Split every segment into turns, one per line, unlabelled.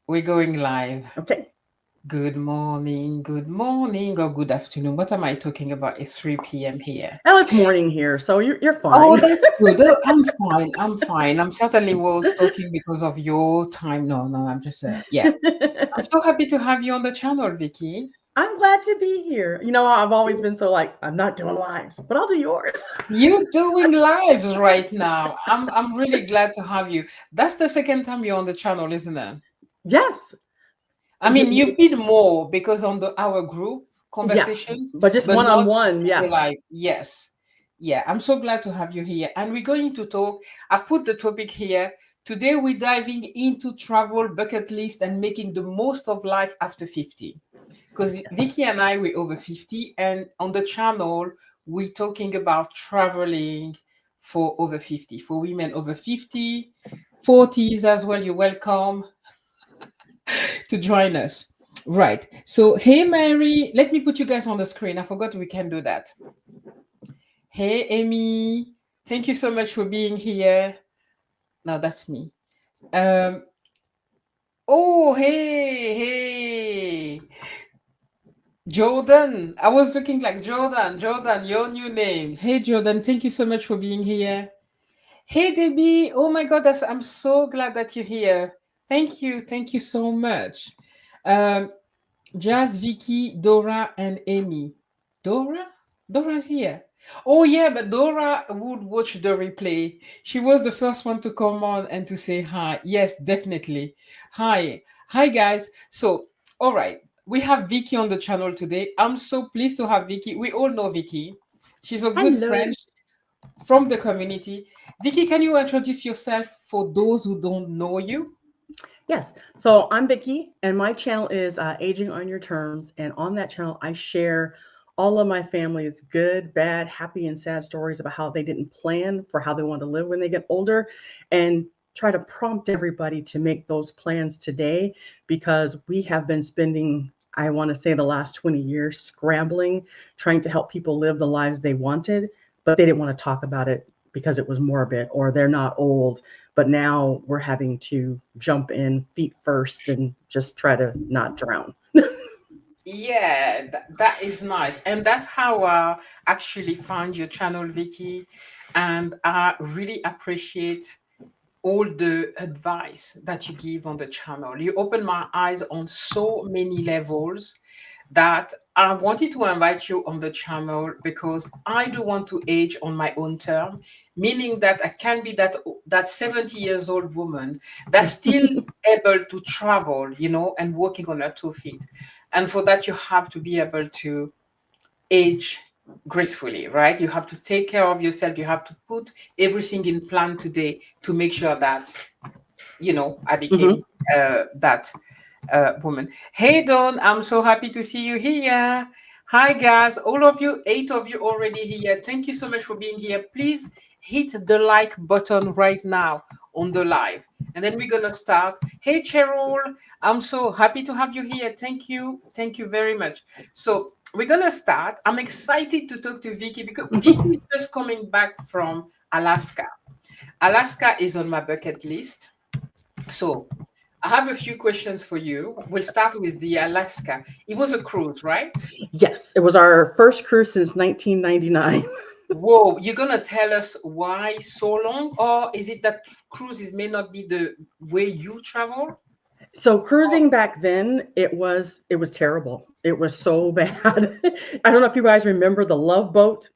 We're going live.
Okay.
Good morning, or good afternoon. What am I talking about? It's 3 p.m. here.
Well, it's morning here, so you're
Oh,
fine.
that's good. Oh, I'm fine. I'm fine. I'm certainly was talking because of your time. No, no, I'm just, yeah. I'm so happy to have you on the channel, Vicky.
I'm glad to be here. I've always been so like, I'm not doing lives, but I'll do yours.
You're doing lives right now. I'm really glad to have you. That's the second time you're on the channel, isn't it?
Yes.
I mean, you did more because on our group
Yeah.
conversations,
But just
but
one on
not
one,
on the
yes.
live. Yes. Yeah, I'm so glad to have you here. And we're going to talk. I've put the topic here. Today, we're diving into travel bucket list and making the most of life after 50. Because Vicky and I, we're over 50. And on the channel, we're talking about traveling for over 50, for women over 50, 40s as well. You're welcome to join us. Right. So, hey, Mary, let me put you guys on the screen. I forgot we can do that. Hey, Amy, thank you so much for being here. No, that's me. Um, oh, hey, Jordan. I was looking like Jordan, your new name. Hey, Jordan, thank you so much for being here. Hey, Debbie. Oh my God, I'm so glad that you're here. Thank you so much. Um, Jazz, Vicky, Dora, and Amy. Dora? Dora's here. Oh, yeah, but Dora would watch the replay. She was the first one to come on and to say hi. Yes, definitely. Hi. Hi, guys. So, all right. We have Vicky on the channel today. I'm so pleased to have Vicky. We all know Vicky. She's a good friend
Hello.
from the community. Vicky, can you introduce yourself for those who don't know you?
Yes. So I'm Vicki, and my channel is Aging on Your Terms. And on that channel, I share all of my family's good, bad, happy, and sad stories about how they didn't plan for how they want to live when they get older, and try to prompt everybody to make those plans today because we have been spending, I want to say, the last 20 years scrambling, trying to help people live the lives they wanted, but they didn't want to talk about it because it was morbid or they're not old, but now we're having to jump in feet first and just try to not drown.
Yeah, that is nice. And that's how I actually found your channel, Vicky. And I really appreciate all the advice that you give on the channel. You open my eyes on so many levels that I wanted to invite you on the channel because I do want to age on my own term, meaning that I can be that 70 years old woman that's still able to travel, and walking on her 2 feet. And for that, you have to be able to age gracefully, right? You have to take care of yourself. You have to put everything in plan today to make sure that, I
Hmm.
became that woman. Hey, Dawn, I'm so happy to see you here. Hi, guys, all of you, 8 of you already here. Thank you so much for being here. Please hit the like button right now on the live. And then we're going to start. Hey, Cheryl, I'm so happy to have you here. Thank you. Thank you very much. So, we're going to start. I'm excited to talk to Vicky because Vicky is just coming back from Alaska. Alaska is on my bucket list. So, I have a few questions for you. We'll start with the Alaska. It was a cruise, right?
Yes, it was our first cruise since 1999.
Whoa, you're gonna tell us why so long, or is it that cruises may not be the way you travel?
So
Oh,
cruising back then, it was terrible. It was so bad. I don't know if you guys remember the Love Boat.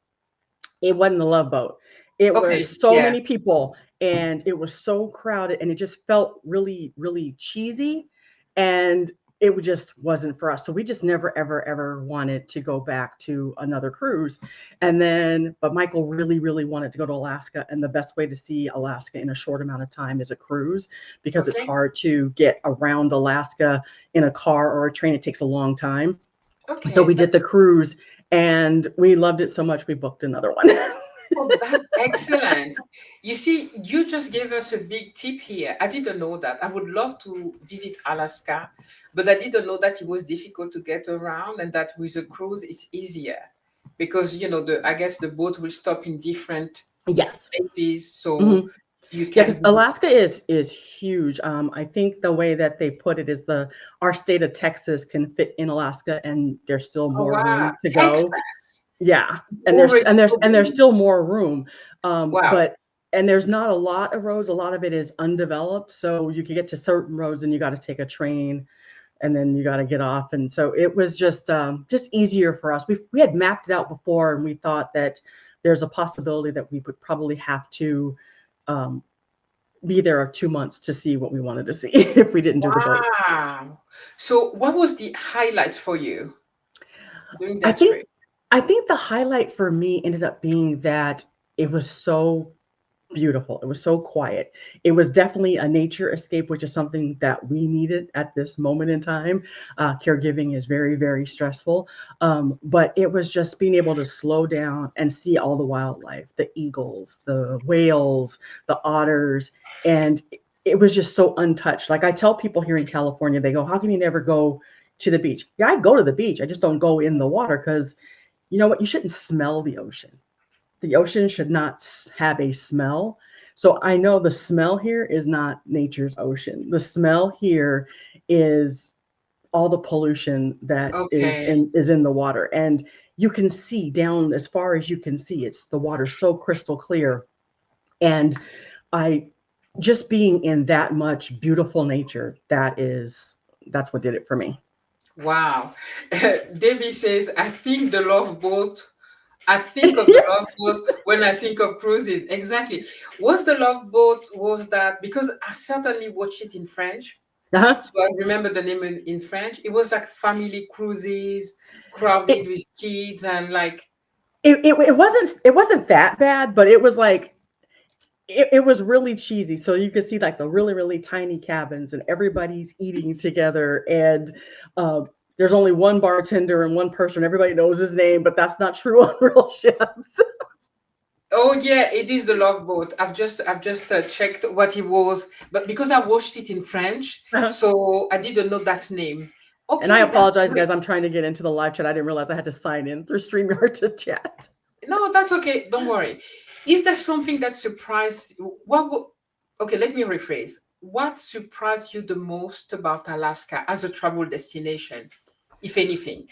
It wasn't a Love Boat. It
okay,
was so
yeah,
many people and it was so crowded and it just felt really, really cheesy. And just wasn't for us. So we just never, ever, ever wanted to go back to another cruise. And then, but Michael really, really wanted to go to Alaska. And the best way to see Alaska in a short amount of time is a cruise because it's
okay,
hard to get around Alaska in a car or a train. It takes a long time. So
okay.
we did the cruise and we loved it so much we booked another one.
Oh, that's excellent. You see, you just gave us a big tip here. I didn't know that. I would love to visit Alaska, but I didn't know that it was difficult to get around and that with a cruise it's easier because the I guess the boat will stop in different
Yes.
places. So
Mhm.
you
Yeah,
can
because
visit.
Alaska is huge. I think the way that they put it is the our state of Texas can fit in Alaska, and there's still
Oh
more
wow,
room to go.
Texas
Yeah, and there's
already
and there's
so
and there's
big.
still more room.
Wow.
But and there's not a lot of roads. A lot of it is undeveloped, so you can get to certain roads, and you got to take a train, and then you got to get off. And so it was just easier for us. We had mapped it out before, and we thought that there's a possibility that we would probably have to. Um, be there 2 months to see what we wanted to see if we didn't do the boat.
Wow. So what was the highlight for you during
I
that
think
trip?
I think the highlight for me ended up being that it was so beautiful. It was so quiet. It was definitely a nature escape, which is something that we needed at this moment in time. Caregiving is very, very stressful. But it was just being able to slow down and see all the wildlife, the eagles, the whales, the otters. And it was just so untouched. Like I tell people here in California, they go, "How can you never go to the beach?" Yeah, I go to the beach. I just don't go in the water because you know what? You shouldn't smell the ocean should not have a smell. So I know the smell here is not nature's ocean. The smell here is all the pollution that
Okay.
is in the water, and you can see down as far as you can see. It's the water so crystal clear, and I just being in that much beautiful nature. That's what did it for me.
Wow. Debbie says, I think the love boat. I think of the love
Yes.
boat when I think of cruises. Exactly. Was the love boat, was that because I certainly watched it in French.
Uh-huh.
So I remember the name in French. It was like family cruises, crowded
It,
with kids and like,
it wasn't that bad, but it was like it was really cheesy. So you could see like the really, really tiny cabins and everybody's eating together. And there's only one bartender and one person. Everybody knows his name, but that's not true on real ships.
oh yeah, it is the Love Boat. I've just checked what it was, but because I watched it in French, so I didn't know that name.
And I
Okay, that's
apologize,
great.
guys. I'm trying to get into the live chat. I didn't realize I had to sign in through StreamYard to chat.
No, that's okay. Don't worry. Is there something that surprised you? Okay, let me rephrase. What surprised you the most about Alaska as a travel destination, if anything?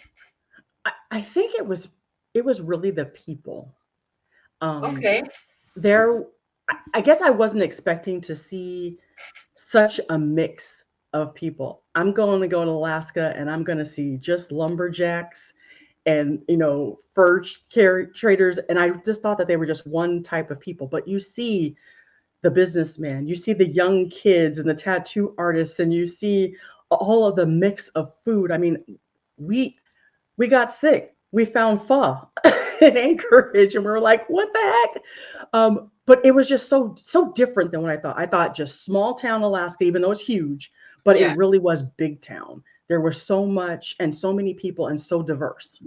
I think it was really the people. Um,
Okay.
there, I guess I wasn't expecting to see such a mix of people. I'm going to go to Alaska and I'm going to see just lumberjacks and fur traders, and I just thought that they were just one type of people. But you see the businessman, you see the young kids and the tattoo artists, and you see all of the mix of food. I mean, we we got sick. We found pho in Anchorage, and we were like, "What the heck?" But it was just so different than what I thought. I thought just small town Alaska, even though it's huge, but it
Yeah.
really was big town. There was so much and so many people and so diverse.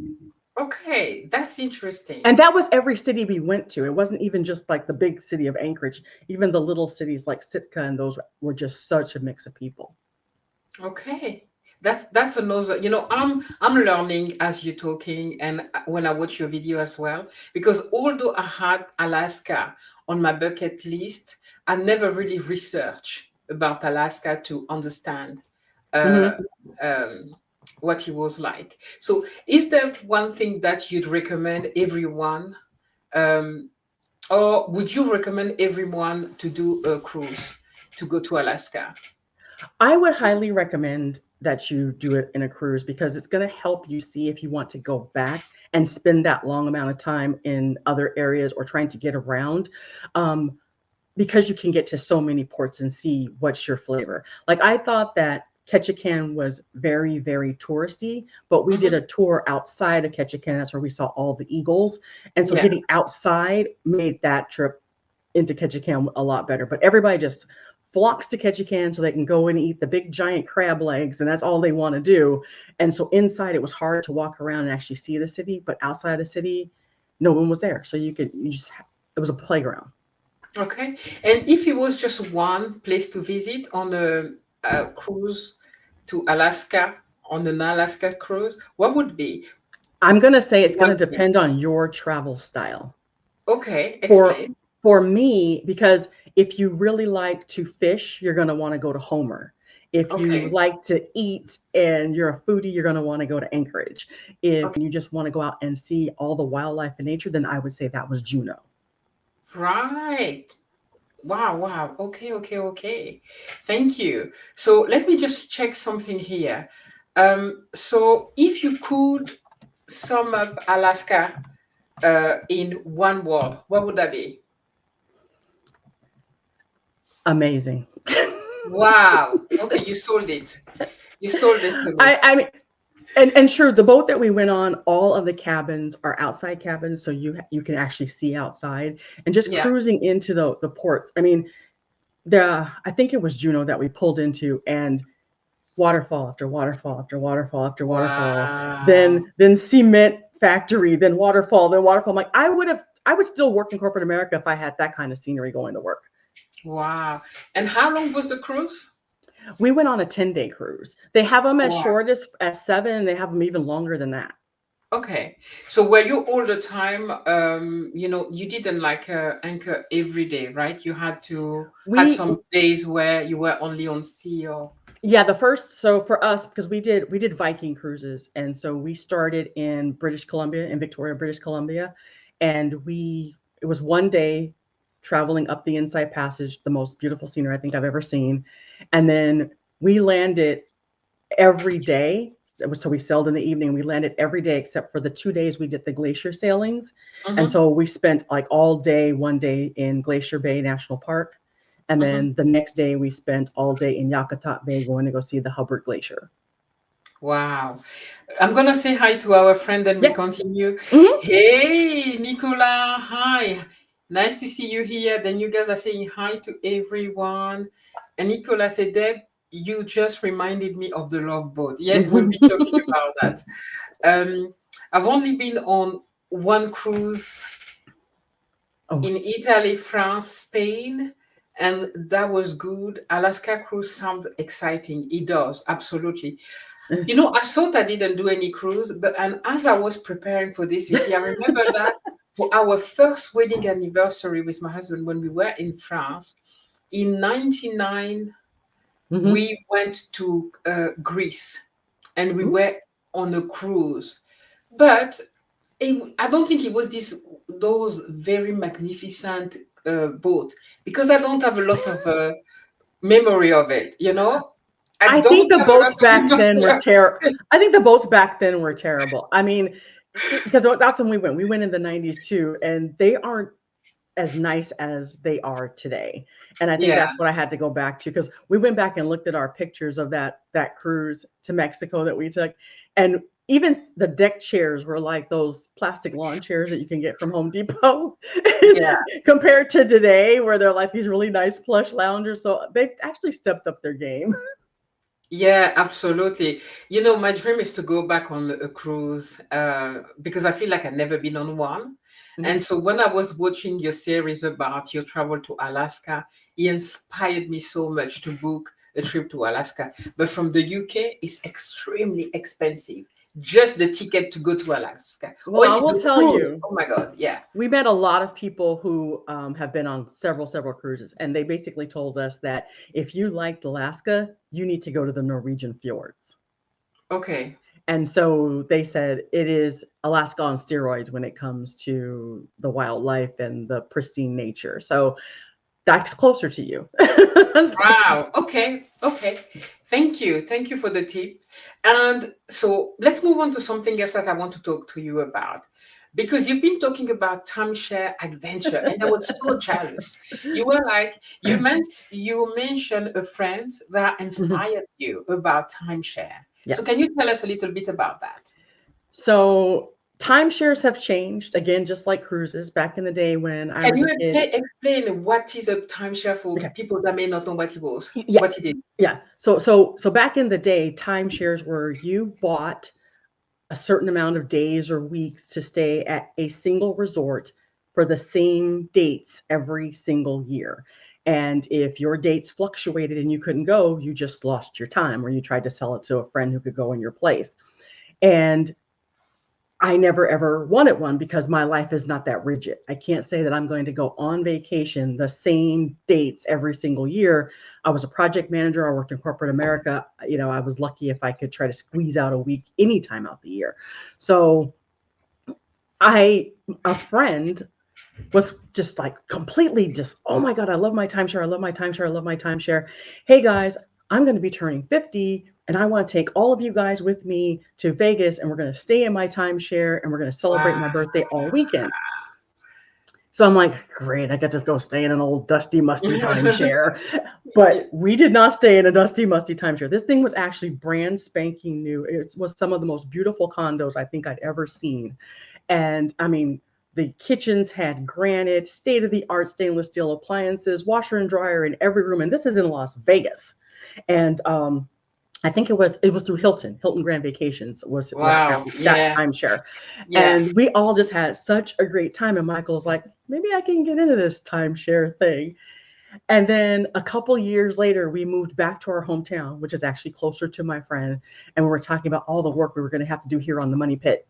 Okay. That's interesting.
And that was every city we went to. It wasn't even just like the big city of Anchorage. Even the little cities like Sitka and those were just such a mix of people.
Okay. That's another, I'm learning as you're talking and when I watch your video as well, because although I had Alaska on my bucket list, I never really researched about Alaska to understand uh,
Mhm.
um, what it was like. So is there one thing that you'd recommend everyone, um, or would you recommend everyone to do a cruise to go to Alaska?
I would highly recommend that you do it in a cruise because it's going to help you see if you want to go back and spend that long amount of time in other areas or trying to get around. Um, because you can get to so many ports and see what's your flavor. Like I thought that Ketchikan was very, very touristy, but we did
Hmm.
a tour outside of Ketchikan. That's where we saw all the eagles. And so
Yeah.
getting outside made that trip into Ketchikan a lot better. But everybody just flocks to Ketchikan so they can go and eat the big giant crab legs, and that's all they want to do. And so inside, it was hard to walk around and actually see the city, but outside the city, no one was there. So it was a playground.
Okay. And if it was just one place to visit on a cruise to Alaska, on an Alaska cruise, what would be
I'm going to say it's going
one
to
thing?
depend on your travel style.
Okay,
For
explain.
for me, because If you really like to fish, you're going to want to go to Homer. If you
Okay.
like to eat and you're a foodie, you're going to want to go to Anchorage. If
Okay.
you just want to go out and see all the wildlife and nature, then I would say that was Juneau.
Right. Wow, wow. Okay, okay, okay. Thank you. So let me just check something here. So if you could sum up Alaska in one word, what would that be?
Amazing.
Wow. Okay, you sold it. You sold it to me.
I mean, and sure, the boat that we went on, all of the cabins are outside cabins, so you can actually see outside. And just
Yeah.
cruising into the ports. I mean, I think it was Juneau that we pulled into, and waterfall after waterfall after waterfall after waterfall,
Wow.
then cement factory, then waterfall, then waterfall. I'm like, I would still work in corporate America if I had that kind of scenery going to work.
Wow. And how long was the cruise?
We went on a 10-day cruise. They have them as
Wow.
short as 7, and they have them even longer than that.
Okay. So were you all the time, you didn't like anchor every day, right? You had
We
some days where you were only on sea or
Yeah, the first, so for us, because we did Viking cruises, and so we started in British Columbia, in Victoria, British Columbia, and it was one day traveling up the Inside Passage, the most beautiful scenery I think I've ever seen, and then we landed every day. So we sailed in the evening. We landed every day except for the 2 days we did the glacier sailings, and
mm-hmm,
so we spent like all day, one day in Glacier Bay National Park, and
mm-hmm.
then the next day we spent all day in Yakutat Bay going to go see the Hubbard Glacier.
Wow. I'm gonna say hi to our friend and we
Yes.
continue.
Hmm.
Hey, Nicola, hi. Nice to see you here. Then you guys are saying hi to everyone. And Nicola said, Deb, you just reminded me of the Love Boat. Yeah, we've been talking about that. I've only been on one cruise
Oh.
in Italy, France, Spain, and that was good. Alaska cruise sounds exciting. It does, absolutely. I thought I didn't do any cruise, but and as I was preparing for this, Vicky, I remember that for our first wedding anniversary with my husband when we were in France in '99,
Hmm.
we went to Greece and we
Ooh.
were on a cruise. But I don't think it was those very magnificent boat because I don't have a lot of memory of it. I
I think
don't
the
have a lot
boats
of
back then
memory
were
of
terrible.
it.
I think the boats back then were terrible. I mean, because that's when we went. We went in the 90s too, and they aren't as nice as they are today. And I think
Yeah,
that's what I had to go back to, because we went back and looked at our pictures of that cruise to Mexico that we took, and even the deck chairs were like those plastic lawn chairs that you can get from Home Depot
yeah.
compared to today where they're like these really nice plush loungers. So they've actually stepped up their game.
Yeah, absolutely. My dream is to go back on a cruise because I feel like I've never been on one. And
Mhm.
so when I was watching your series about your travel to Alaska, it inspired me so much to book a trip to Alaska. But from the UK, it's extremely expensive. Just the ticket to go to Alaska.
Well, I
Only
will
the
tell
cruise.
you,
Oh my God. Yeah.
we met a lot of people who have been on several cruises, and they basically told us that if you liked Alaska, you need to go to the Norwegian fjords.
Okay.
And so they said it is Alaska on steroids when it comes to the wildlife and the pristine nature. So that's closer to you.
Wow. Okay. Okay. Thank you. Thank you for the tip. And so let's move on to something else that I want to talk to you about. Because you've been talking about timeshare adventure, and I was so jealous. You were like, you mentioned a friend that
Mhm.
inspired you about timeshare. So
Yes.
can you tell us a little bit about that?
So timeshares have changed again, just like cruises. Back in the day when I
Can
was
you
a kid.
explain what is a timeshare for
Okay.
people that may not know what it was,
Yeah.
what it is?
Yeah. So back in the day, timeshares were you bought a certain amount of days or weeks to stay at a single resort for the same dates every single year. And if your dates fluctuated and you couldn't go, you just lost your time, or you tried to sell it to a friend who could go in your place. And I never ever wanted one because my life is not that rigid. I can't say that I'm going to go on vacation the same dates every single year. I was a project manager. I worked in corporate America. You know, I was lucky if I could try to squeeze out a week any time out the year. So I, a friend was just like completely just, oh my God, I love my timeshare. I love my timeshare. I love my timeshare. Hey guys, I'm going to be turning 50 and I want to take all of you guys with me to Vegas and we're going to stay in my timeshare and we're going to celebrate my
Wow.
birthday all weekend. So I'm like, great, I get to go stay in an old dusty, musty timeshare.
Yeah.
But we did not stay in a dusty, musty timeshare. This thing was actually brand spanking new. It was some of the most beautiful condos I think I'd ever seen. And I mean, the kitchens had granite, state of the art stainless steel appliances, washer and dryer in every room. And this is in Las Vegas. And I think it was through Hilton Grand Vacations was
Wow.
that
Yeah.
timeshare.
Yeah.
And we all just had such a great time. And Michael's like, maybe I can get into this timeshare thing. And then a couple years later, we moved back to our hometown, which is actually closer to my friend. And we were talking about all the work we were going to have to do here on the Money Pit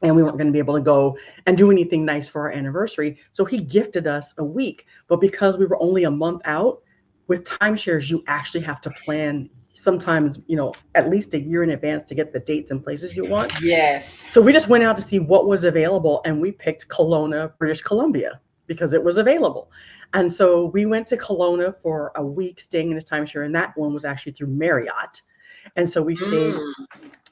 and we weren't going to be able to go and do anything nice for our anniversary. So he gifted us a week. But because we were only a month out, with timeshares, you actually have to plan sometimes, at least a year in advance to get the dates and places you want.
Yes.
So we just went out to see what was available and we picked Kelowna, British Columbia, because it was available. And so we went to Kelowna for a week staying in this timeshare, and that one was actually through Marriott. And so we stayed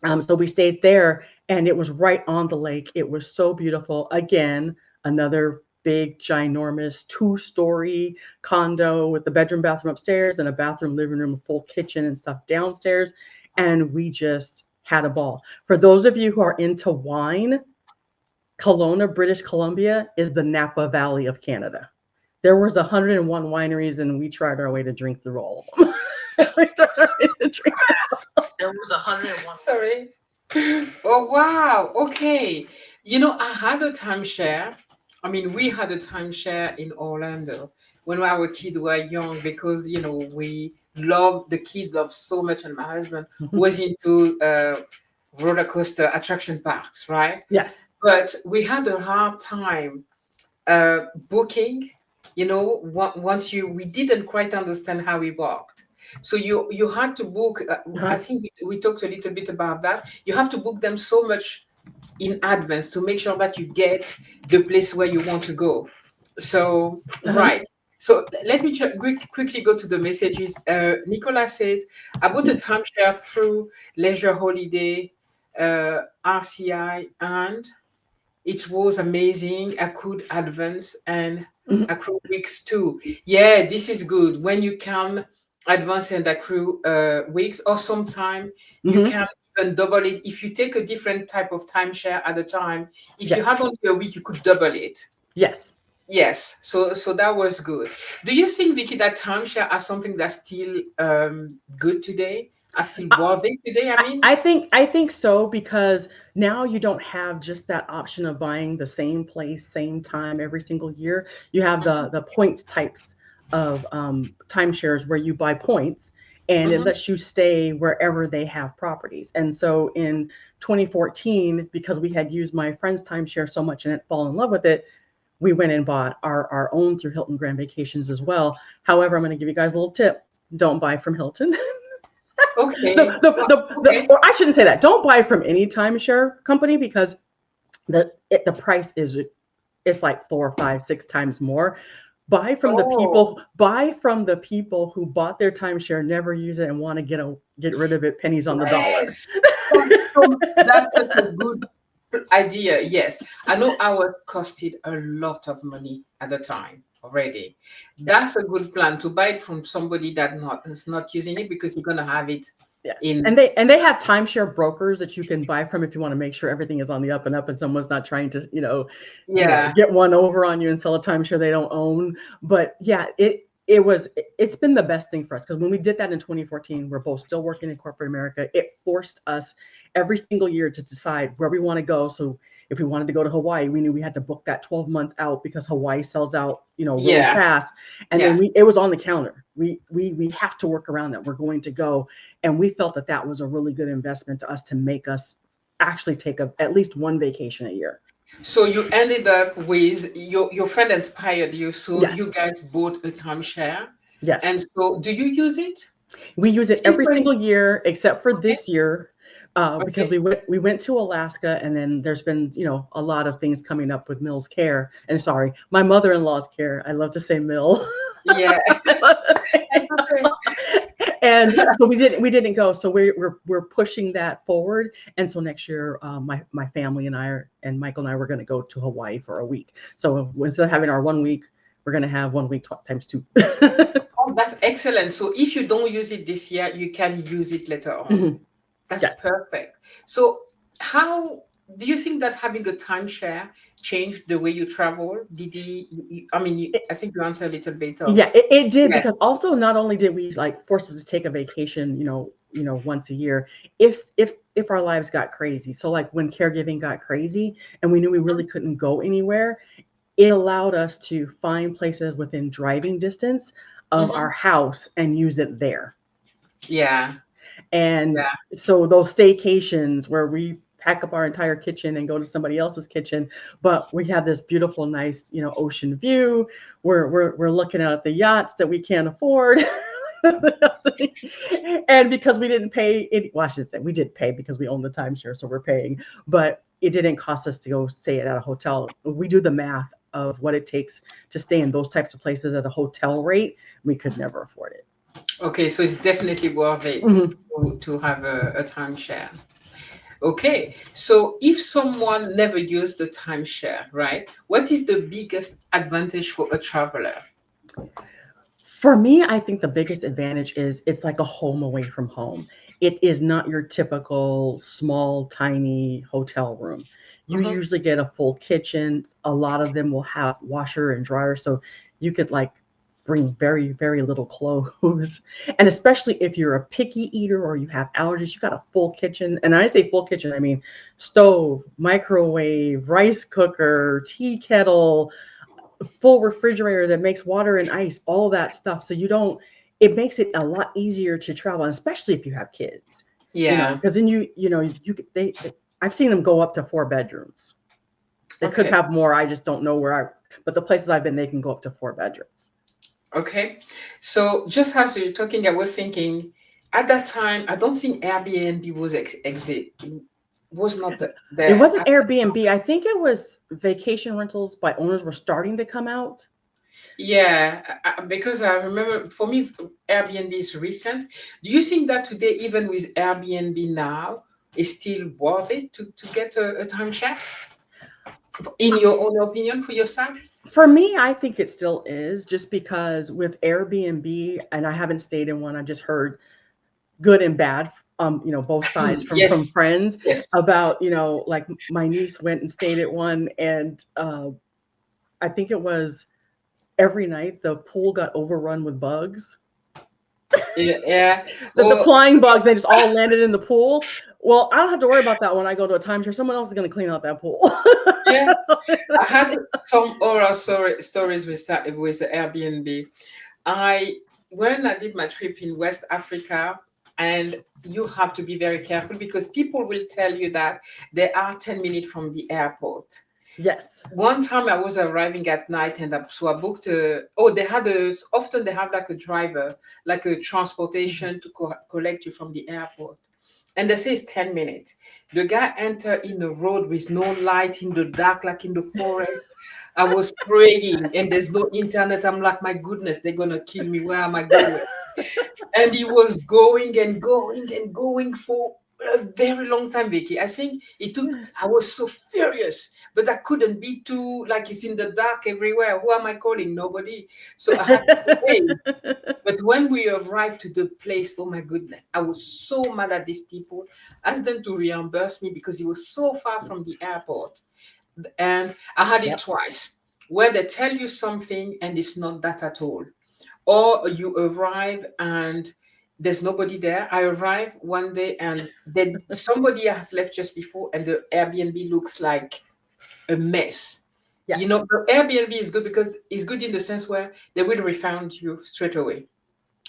Mm.
so we stayed there and it was right on the lake. It was so beautiful. Again, another big, ginormous 2-story condo with the bedroom, bathroom upstairs and a bathroom, living room, full kitchen and stuff downstairs. And we just had a ball. For those of you who are into wine, Kelowna, British Columbia is the Napa Valley of Canada. There was 101 wineries and we tried our way to drink through all of them. We tried our way to drink.
There was 101. Sorry. Oh wow. Okay. I had a timeshare. I mean, we had a timeshare in Orlando when our kids were young because we loved the kids loved so much, and my husband was into roller coaster attraction parks, right?
Yes.
But we had a hard time booking. Once we didn't quite understand how it worked. So you had to book. I
Uh-huh.
think we talked a little bit about that. You have to book them so much in advance to make sure that you get the place where you want to go. So
Uh-huh.
right. So let me quickly go to the messages. Nicola says, "I bought a timeshare through Leisure Holiday, RCI, and it was amazing. I could advance and
Mhm.
accrue weeks too. Yeah, this is good. When you can advance and accrue weeks, or sometime you
Mhm.
can even double it. If you take a different type of timeshare at a time, if you
Yes.
had only a week, you could double it.
Yes.
Yes, so that was good. Do you think, Vicky, that timeshare are something that's still good today? Are still
I,
worth it today? I
I
mean,
I think so because now you don't have just that option of buying the same place, same time every single year. You have the points types of timeshares where you buy points and it
mhm.
lets you stay wherever they have properties. And so in 2014, because we had used my friend's timeshare so much and had fallen in love with it, we went and bought our own through Hilton Grand Vacations as well. However, I'm going to give you guys a little tip. Don't buy from Hilton.
Okay. Okay.
Or I shouldn't say that. Don't buy from any timeshare company because the price is it's like 4, 5, 6 times more.
Oh,
Buy from the people who bought their timeshare, never use it, and want to get rid of it pennies on the dollar.
yes. That's such a good idea. Yes. I know ours costed a lot of money at the time already.
Yeah.
That's a good plan to buy it from somebody that not is not using it because you're gonna have it
Yes.
in.
And they have timeshare brokers that you can buy from if you want to make sure everything is on the up and up and someone's not trying to,
Yeah.
get one over on you and sell a timeshare they don't own. But yeah, it's been the best thing for us because when we did that in 2014, we're both still working in corporate America. It forced us every single year to decide where we want to go. So if we wanted to go to Hawaii, we knew we had to book that 12 months out because Hawaii sells out, really
Yeah.
fast. And then
Yeah.
it was on the counter. We have to work around that. We're going to go, and we felt that was a really good investment to us to make us actually take at least one vacation a year.
So you ended up with your friend inspired you, so you
Yes,
guys bought a timeshare. And
yes.
so do you use it?
We use it
Since
every
when?
single year except for
Okay,
this year, because
okay.
we went to Alaska, and then there's been a lot of things coming up with Mill's care. And sorry, my mother-in-law's care. I love to say Mill.
Yeah, that's okay.
And so we didn't go. So we're pushing that forward. And so next year, my family and and Michael and I were going to go to Hawaii for a week. So instead of having our 1 week, we're going to have 1 week times two.
Oh, that's excellent. So if you don't use it this year, you can use it later on.
Mhm.
That's
Yes.
perfect. So how do you think that having a timeshare changed the way you travel? Did I mean, I think you answered a little bit of,
Yeah, it did,
yeah.
because also not only did we like force us to take a vacation, once a year, if our lives got crazy. So like when caregiving got crazy and we knew we really couldn't go anywhere, it allowed us to find places within driving distance of
Hmm.
our house and use it there.
Yeah,
And
yeah.
so those staycations where we pack up our entire kitchen and go to somebody else's kitchen, but we have this beautiful, nice, ocean view. We're looking at the yachts that we can't afford. And because we didn't pay it, well, I should say we did pay because we own the timeshare, so we're paying, but it didn't cost us to go stay at a hotel. We do the math of what it takes to stay in those types of places at a hotel rate. We could never afford it.
Okay, so it's definitely worth it
Mhm.
to have a timeshare. Okay, so if someone never used the timeshare, right? What is the biggest advantage for a traveler?
For me, I think the biggest advantage is it's like a home away from home. It is not your typical small, tiny hotel room. You
Hmm.
usually get a full kitchen. A lot of them will have washer and dryer, so you could like bring very, very little clothes. And especially if you're a picky eater or you have allergies, you got a full kitchen. And I say full kitchen, I mean stove, microwave, rice cooker, tea kettle, full refrigerator that makes water and ice, all of that stuff. So you don't, it makes it a lot easier to travel, especially if you have kids,
Yeah.
because then I've seen them go up to 4 bedrooms. They could
Okay.
have more. I just don't know but the places I've been, they can go up to 4 bedrooms.
Okay. So just as you're talking, I was thinking at that time, I don't think Airbnb was exit was not
It
there.
wasn't Airbnb. I think it was vacation rentals by owners were starting to come out.
Yeah, because I remember for me, Airbnb is recent. Do you think that today, even with Airbnb now, is still worth it to get a timeshare? In your own opinion, for yourself?
For me, I think it still is, just because with Airbnb, and I haven't stayed in one, I've just heard good and bad, both sides from
Yes,
friends
yes.
about, like my niece went and stayed at one, and I think it was every night the pool got overrun with bugs.
Yeah, yeah.
The
Oh,
flying bugs, they just all landed in the pool. Well, I don't have to worry about that when I go to a timeshare. Someone else is going to clean out that pool.
yeah. I had some oral stories with the Airbnb. I When I did my trip in West Africa, and you have to be very careful because people will tell you that they are 10 minutes from the airport.
Yes.
One time I was arriving at night, and so I booked oh, they had often they have like a driver, like a
Mhm.
transportation to collect you from the airport. And they say it's 10 minutes. The guy entered in the road with no light, in the dark, like in the forest. I was praying, and there's no internet. I'm like, my goodness, they're gonna kill me. Where am I going? And he was going and going and going for a very long time, Vicky. I think it took, I was so furious, but I couldn't be too, like it's in the dark everywhere. Who am I calling? Nobody. So I had to wait. But when we arrived to the place, oh my goodness, I was so mad at these people. Asked them to reimburse me because it was so far from the airport. And I had it
Yep.
twice, where they tell you something and it's not that at all. Or you arrive and there's nobody there. I arrive one day and then somebody has left just before, and the Airbnb looks like a mess.
Yes.
The Airbnb is good because it's good in the sense where they will refund you straight away.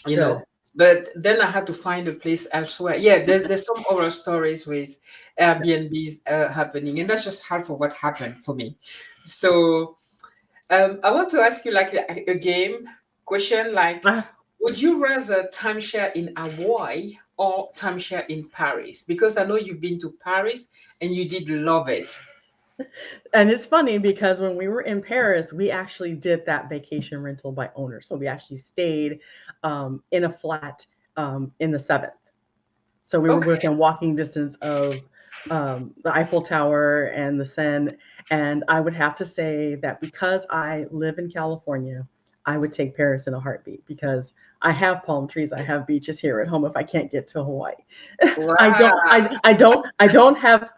you
Good.
know but then I had to find a place elsewhere. Yeah, there's some other stories with
Yes.
Airbnbs happening, and that's just half of what happened for me. So I want to ask you like a game question, like,
Ah,
would you rather timeshare in Hawaii or timeshare in Paris? Because I know you've been to Paris and you did love it.
and it's funny because when we were in Paris, we actually did that vacation rental by owner. So we actually stayed in a flat in the seventh. So we were
Okay.
within walking distance of the Eiffel Tower and the Seine. And I would have to say that because I live in California, I would take Paris in a heartbeat because I have palm trees, I have beaches here at home if I can't get to Hawaii.
Wow.
I don't have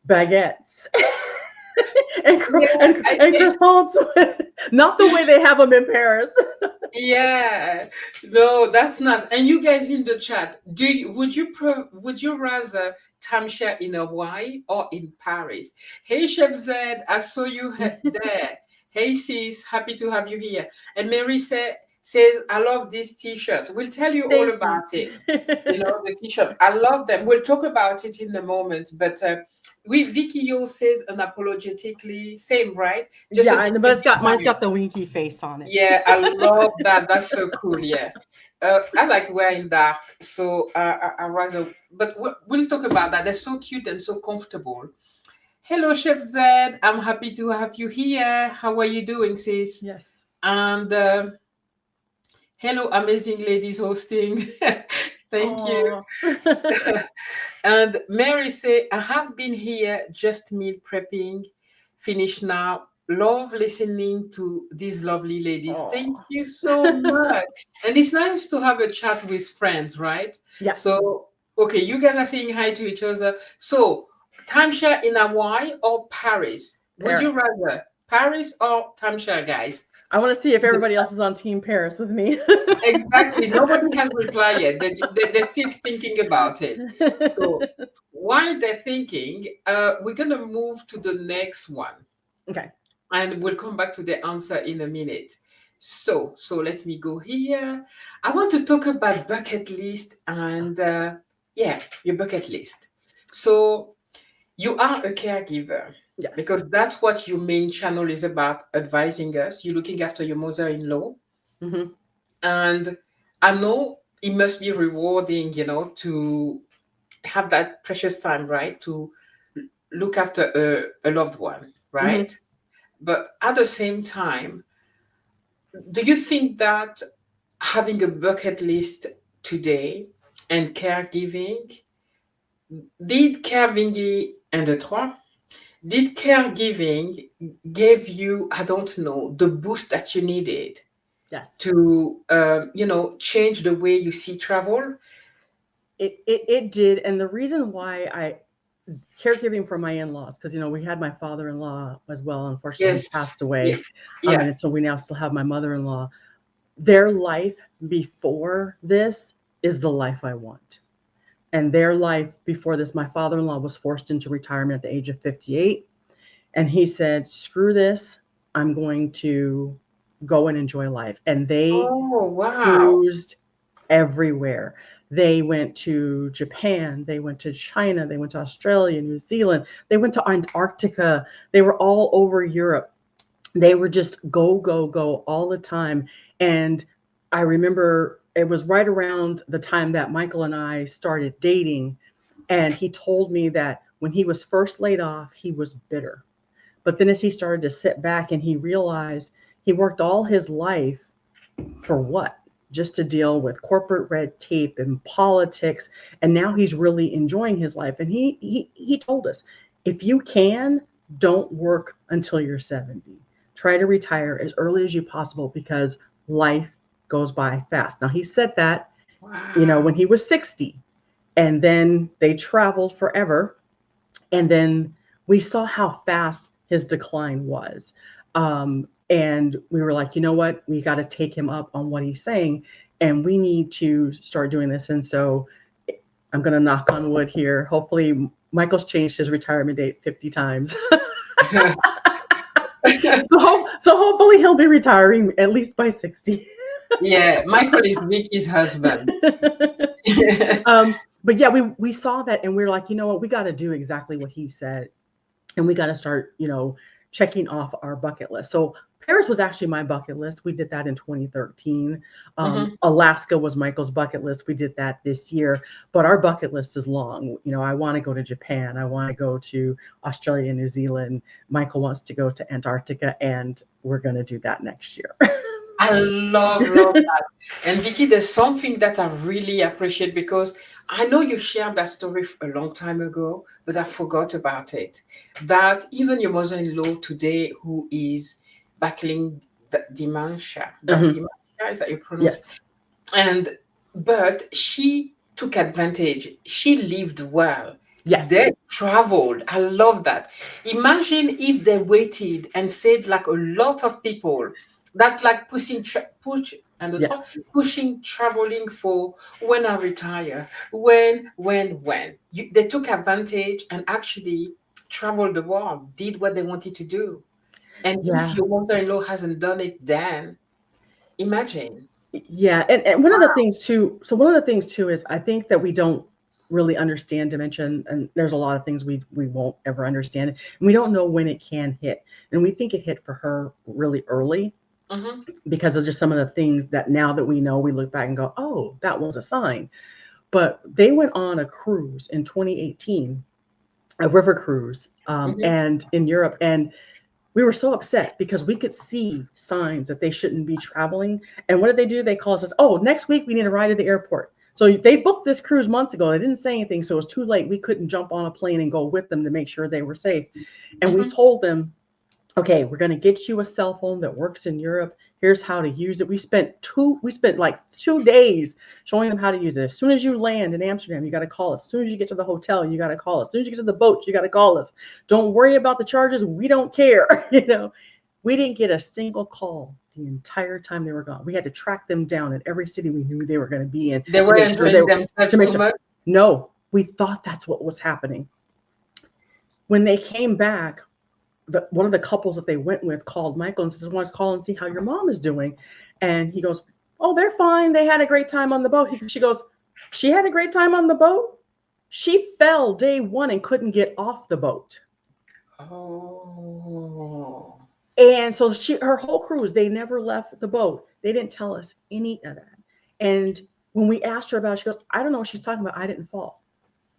baguettes and,
Yeah, I
and croissants, not the way they have them in Paris.
yeah. No, that's nice. And you guys in the chat, would you rather timeshare in Hawaii or in Paris? Hey Chef Zed, I saw you there. Hey sis, happy to have you here. And Mary says, I love this t-shirt. We'll tell you all
Thank you.
about it. You know, the t-shirt. I love them. We'll talk about it in a moment. But Vicky Yule says unapologetically, same, right? Just a
Yeah, but
different
mine's
smile.
got the winky face on it.
Yeah, I love that. That's so cool. Yeah. I like wearing dark, so I rather, but we'll talk about that. They're so cute and so comfortable. Hello, Chef Zed. I'm happy to have you here. How are you doing, sis?
Yes.
And hello, amazing ladies hosting. Thank you.
Oh.
And Mary say, I have been here just meal prepping, finished now. Love listening to these lovely ladies. Thank
Oh.
you so much. And it's nice to have a chat with friends, right?
Yes.
So, okay, you guys are saying hi to each other. So, timeshare in Hawaii or Paris? Would you
Paris.
rather Paris or timeshare, guys?
I want to see if everybody else is on Team Paris with me.
Exactly. Nobody has replied yet. They're still thinking about it. So while they're thinking, we're going to move to the next one
Okay.
and we'll come back to the answer in a minute. So let me go here. I want to talk about bucket list and yeah, your bucket list. So you are a caregiver
Yes.
because that's what your main channel is about, advising us. You're looking after your mother-in-law.
Hmm.
And I know it must be rewarding, you know, to have that precious time, right? To look after a loved one,
Hmm.
right? But at the same time, do you think that having a bucket list today and caregiving, did caregiving and the trois, did caregiving give you, I don't know, the boost that you needed
Yes.
to, you know, change the way you see travel?
It did, and the reason why I caregiving for my in-laws, because we had my father-in-law as well. Unfortunately, he
Yes.
passed
Yeah.
away,
Yeah.
and so we now still have my mother-in-law. Their life before this is the life I want. And their life before this, my father-in-law was forced into retirement at the age of 58. And he said, screw this, I'm going to go and enjoy life. And they
Oh, wow.
cruised everywhere. They went to Japan, they went to China, they went to Australia, New Zealand, they went to Antarctica, they were all over Europe. They were just go, go, go all the time. And I remember it was right around the time that Michael and I started dating. And he told me that when he was first laid off, he was bitter. But then as he started to sit back and he realized he worked all his life for what? Just to deal with corporate red tape and politics. And now he's really enjoying his life. And he told us, if you can, don't work until you're 70. Try to retire as early as you possible because life goes by fast. Now he said that, when
Wow.
he was 60. And then they traveled forever. And then we saw how fast his decline was. And we were like, you know what? We got to take him up on what he's saying. And we need to start doing this. And so I'm going to knock on wood here. Hopefully, Michael's changed his retirement date 50 times. So hopefully he'll be retiring at least by 60.
Yeah, Michael is Vicky's husband.
But yeah, we saw that and we are like, you know what, we got to do exactly what he said, and we got to start, checking off our bucket list. So Paris was actually my bucket list. We did that in 2013.
Hmm.
Alaska was Michael's bucket list. We did that this year, but our bucket list is long. I want to go to Japan. I want to go to Australia, New Zealand. Michael wants to go to Antarctica, and we're going to do that next year.
I love that. And Vicky, there's something that I really appreciate because I know you shared that story a long time ago, but I forgot about it. That even your mother-in-law today, who is battling dementia, that
Mhm.
dementia is that you pronounce,
Yes.
and but she took advantage. She lived well.
Yes.
They traveled. I love that. Imagine if they waited and said, like a lot of people, that like
Yes.
pushing traveling for when I retire, when they took advantage and actually traveled the world, did what they wanted to do. And if
Yeah.
your mother-in-law hasn't done it, then imagine.
Yeah, and one of the things too. So one of the things too is I think that we don't really understand dementia, and there's a lot of things we won't ever understand, and we don't know when it can hit. And we think it hit for her really early
Hmm.
because of just some of the things that now that we know, we look back and go, oh, that was a sign. But they went on a cruise in 2018, a river cruise,
Hmm.
and in Europe, and we were so upset because we could see signs that they shouldn't be traveling. And what did they do? They called us, oh, next week we need a ride to the airport. So they booked this cruise months ago. They didn't say anything. So it was too late. We couldn't jump on a plane and go with them to make sure they were safe. And we
Hmm.
told them, okay, we're going to get you a cell phone that works in Europe. Here's how to use it. We spent like 2 days showing them how to use it. As soon as you land in Amsterdam, you got to call us. As soon as you get to the hotel, you got to call us. As soon as you get to the boat, you got to call us. Don't worry about the charges. We don't care. We didn't get a single call the entire time they were gone. We had to track them down in every city we knew they were going to be in
They
to
were
make sure they
enjoying
were to
themselves
make
too
sure.
much.
No, we thought that's what was happening. When they came back, one of the couples that they went with called Michael and says, I want to call and see how your mom is doing. And he goes, oh, they're fine. They had a great time on the boat. She goes, she had a great time on the boat. She fell day one and couldn't get off the boat.
Oh.
And so her whole cruise, they never left the boat. They didn't tell us any of that. And when we asked her about it, she goes, I don't know what she's talking about. I didn't fall.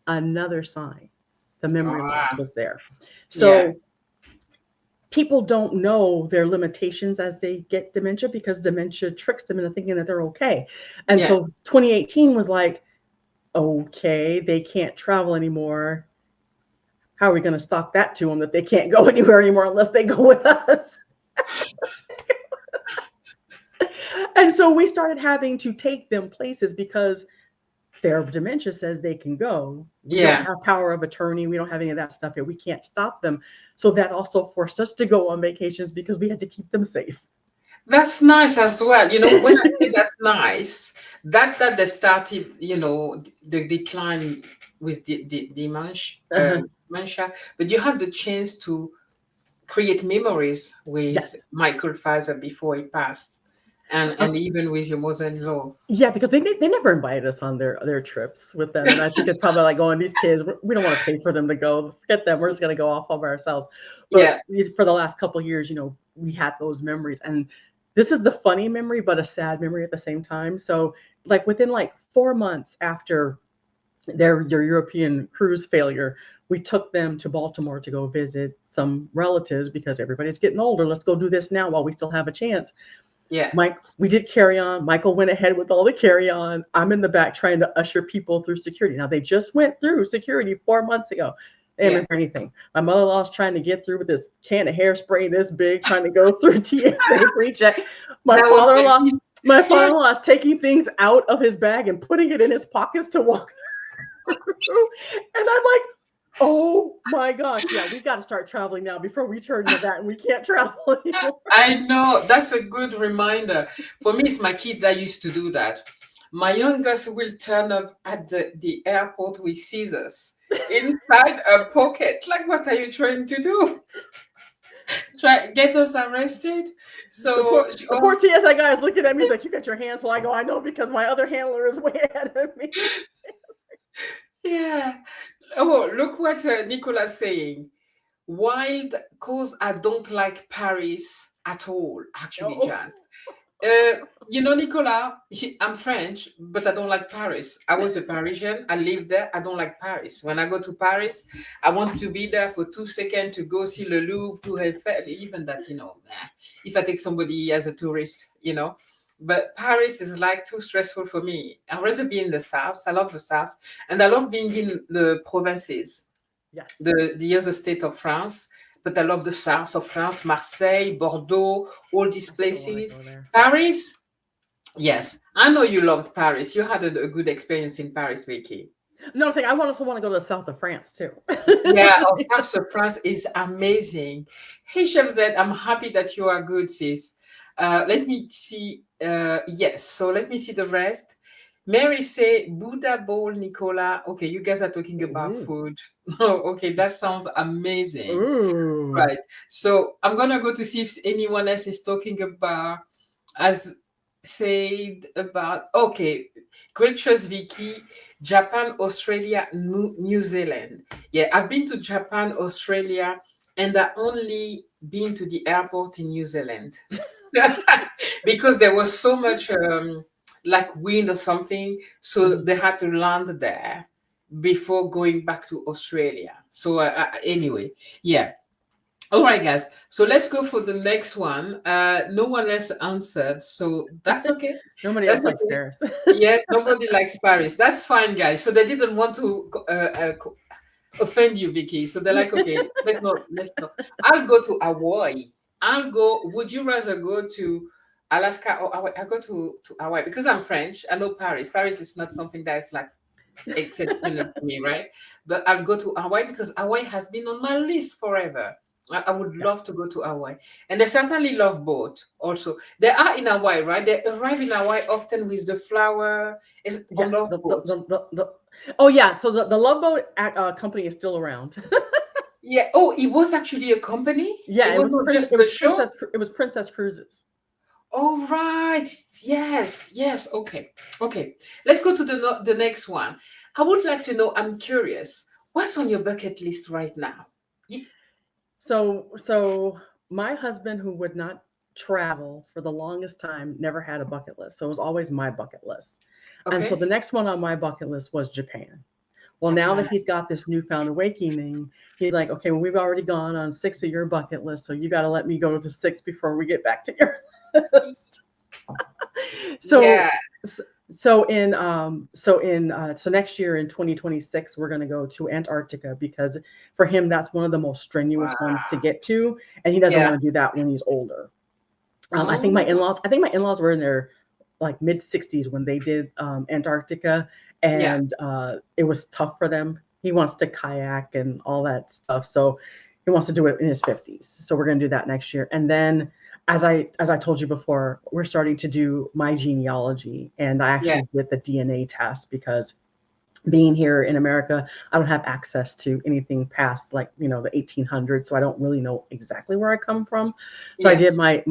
Another sign. The memory loss
Ah,
was there.
yeah,
So people don't know their limitations as they get dementia because dementia tricks them into thinking that they're okay. And
yeah.
so 2018 was like, okay, they can't travel anymore. How are we going to stock that to them that they can't go anywhere anymore unless they go with us? And so we started having to take them places because their dementia says they can go. We don't
Yeah.
have power of attorney. We don't have any of that stuff here. We can't stop them. So that also forced us to go on vacations because we had to keep them safe.
That's nice as well. When I say that's nice, that they started, the decline with the
Uh-huh.
dementia, but you have the chance to create memories with
Yes.
Michael Pfizer before he passed, and
Um,
even with your mother-in-law.
yeah, because they never invited us on their trips with them, and I think it's probably like going, these kids, we don't want to pay for them to go. Forget them. We're just going to go off of ourselves. But
Yeah,
for the last couple of years, we had those memories, and this is the funny memory, but a sad memory at the same time. So, like within like 4 months after their European cruise failure, we took them to Baltimore to go visit some relatives because everybody's getting older. Let's go do this now while we still have a chance.
yeah,
We did carry on. Michael went ahead with all the carry on. I'm in the back trying to usher people through security. Now they just went through security 4 months ago. They didn't
yeah.
remember anything. My mother-in-law's trying to get through with this can of hairspray this big, trying to go through TSA pre-check. My
That was my
father-in-law,
kids.
my
Yeah,
father-in-law is taking things out of his bag and putting it in his pockets to walk through. And I'm like, oh my gosh, yeah, we got to start traveling now before we turn into that and we can't travel anymore.
I know. That's a good reminder. For me, it's my kid that used to do that. My youngest will turn up at the airport with scissors inside a pocket. Like, what are you trying to do? try get us arrested.
The
So
poor the poor TSA guy is looking at me. He's like, "You got your hands full." I go, "I know because my other handler is way ahead of me."
yeah. Oh, look what Nicola's saying. Wild, cause I don't like Paris at all. Actually,
Oh,
Jazz. Nicola, I'm French, but I don't like Paris. I was a Parisian. I lived there. I don't like Paris. When I go to Paris, I want to be there for 2 seconds to go see Le Louvre, to Eiffel, even that, if I take somebody as a tourist, But Paris is like too stressful for me. I'd rather be in the south. I love the south. And I love being in the provinces,
yes.
the other state of France, but I love the south of France, Marseille, Bordeaux, all these
I still want to
places.
go there.
Paris, yes, I know you loved Paris. You had a good experience in Paris, Vicky.
No, I'm saying I also want to go to the south of France too.
Yeah, our south of France is amazing. Hey, Chef Z, I'm happy that you are good, sis. Let me see. Yes, so let me see the rest. Mary say Buddha bowl, Nicola. Okay, you guys are talking about
Ooh.
food. Oh, okay, that sounds amazing.
Ooh.
Right. So I'm gonna go to see if anyone else is talking about, as said about, okay, great choice, Vicky. Japan, Australia, New Zealand. Yeah, I've been to Japan, Australia, and I only been to the airport in New Zealand because there was so much like wind or something, so
Mhm.
they had to land there before going back to Australia. So anyway, yeah. All right, guys. So let's go for the next one. No one else answered, so that's okay.
Nobody
That's
else likes
okay.
Paris.
Yes, nobody likes Paris. That's fine, guys. So they didn't want to offend you, Vicky. So they're like, okay, let's not. I'll go to Hawaii. I'll go. Would you rather go to Alaska or Hawaii? I go to Hawaii because I'm French. I know Paris. Paris is not something that's like exceptional to me, right? But I'll go to Hawaii because Hawaii has been on my list forever. I would love
Yes.
to go to Hawaii. And I certainly love boat also. They are in Hawaii, right? They arrive in Hawaii often with the flower. Is on
Yes.
love boat.
Oh yeah. So the Love Boat company is still around.
Yeah. Oh, it was actually a company.
Yeah,
It was not just
It
the
was
show.
Princess Cruises.
Oh, right. Yes. Yes. Okay. Okay. Let's go to the next one. I would like to know. I'm curious. What's on your bucket list right now? You,
So my husband, who would not travel for the longest time, never had a bucket list. So it was always my bucket list. And so the
okay.
next one on my bucket list was Japan. Well, now that
Japan.
he's got this newfound awakening, he's like, okay, well, we've already gone on 6 of your bucket list, so you got to let me go to 6 before we get back to your list.
Yeah.
So, so next year in 2026, we're going to go to Antarctica because for him that's one of the most strenuous
Wow.
ones to get to, and he doesn't
Yeah.
want to do that when he's older.
Oh,
I think my in-laws were in their like mid 60s when they did Antarctica,
yeah.
and it was tough for them. He wants to kayak and all that stuff, so he wants to do it in his 50s. So we're going to do that next year, and then as I told you before, we're starting to do my genealogy, and I
Yeah.
actually did the DNA test because being here in America, I don't have access to anything past like the 1800s, so I don't really know exactly where I come from. So I
Yeah.
did my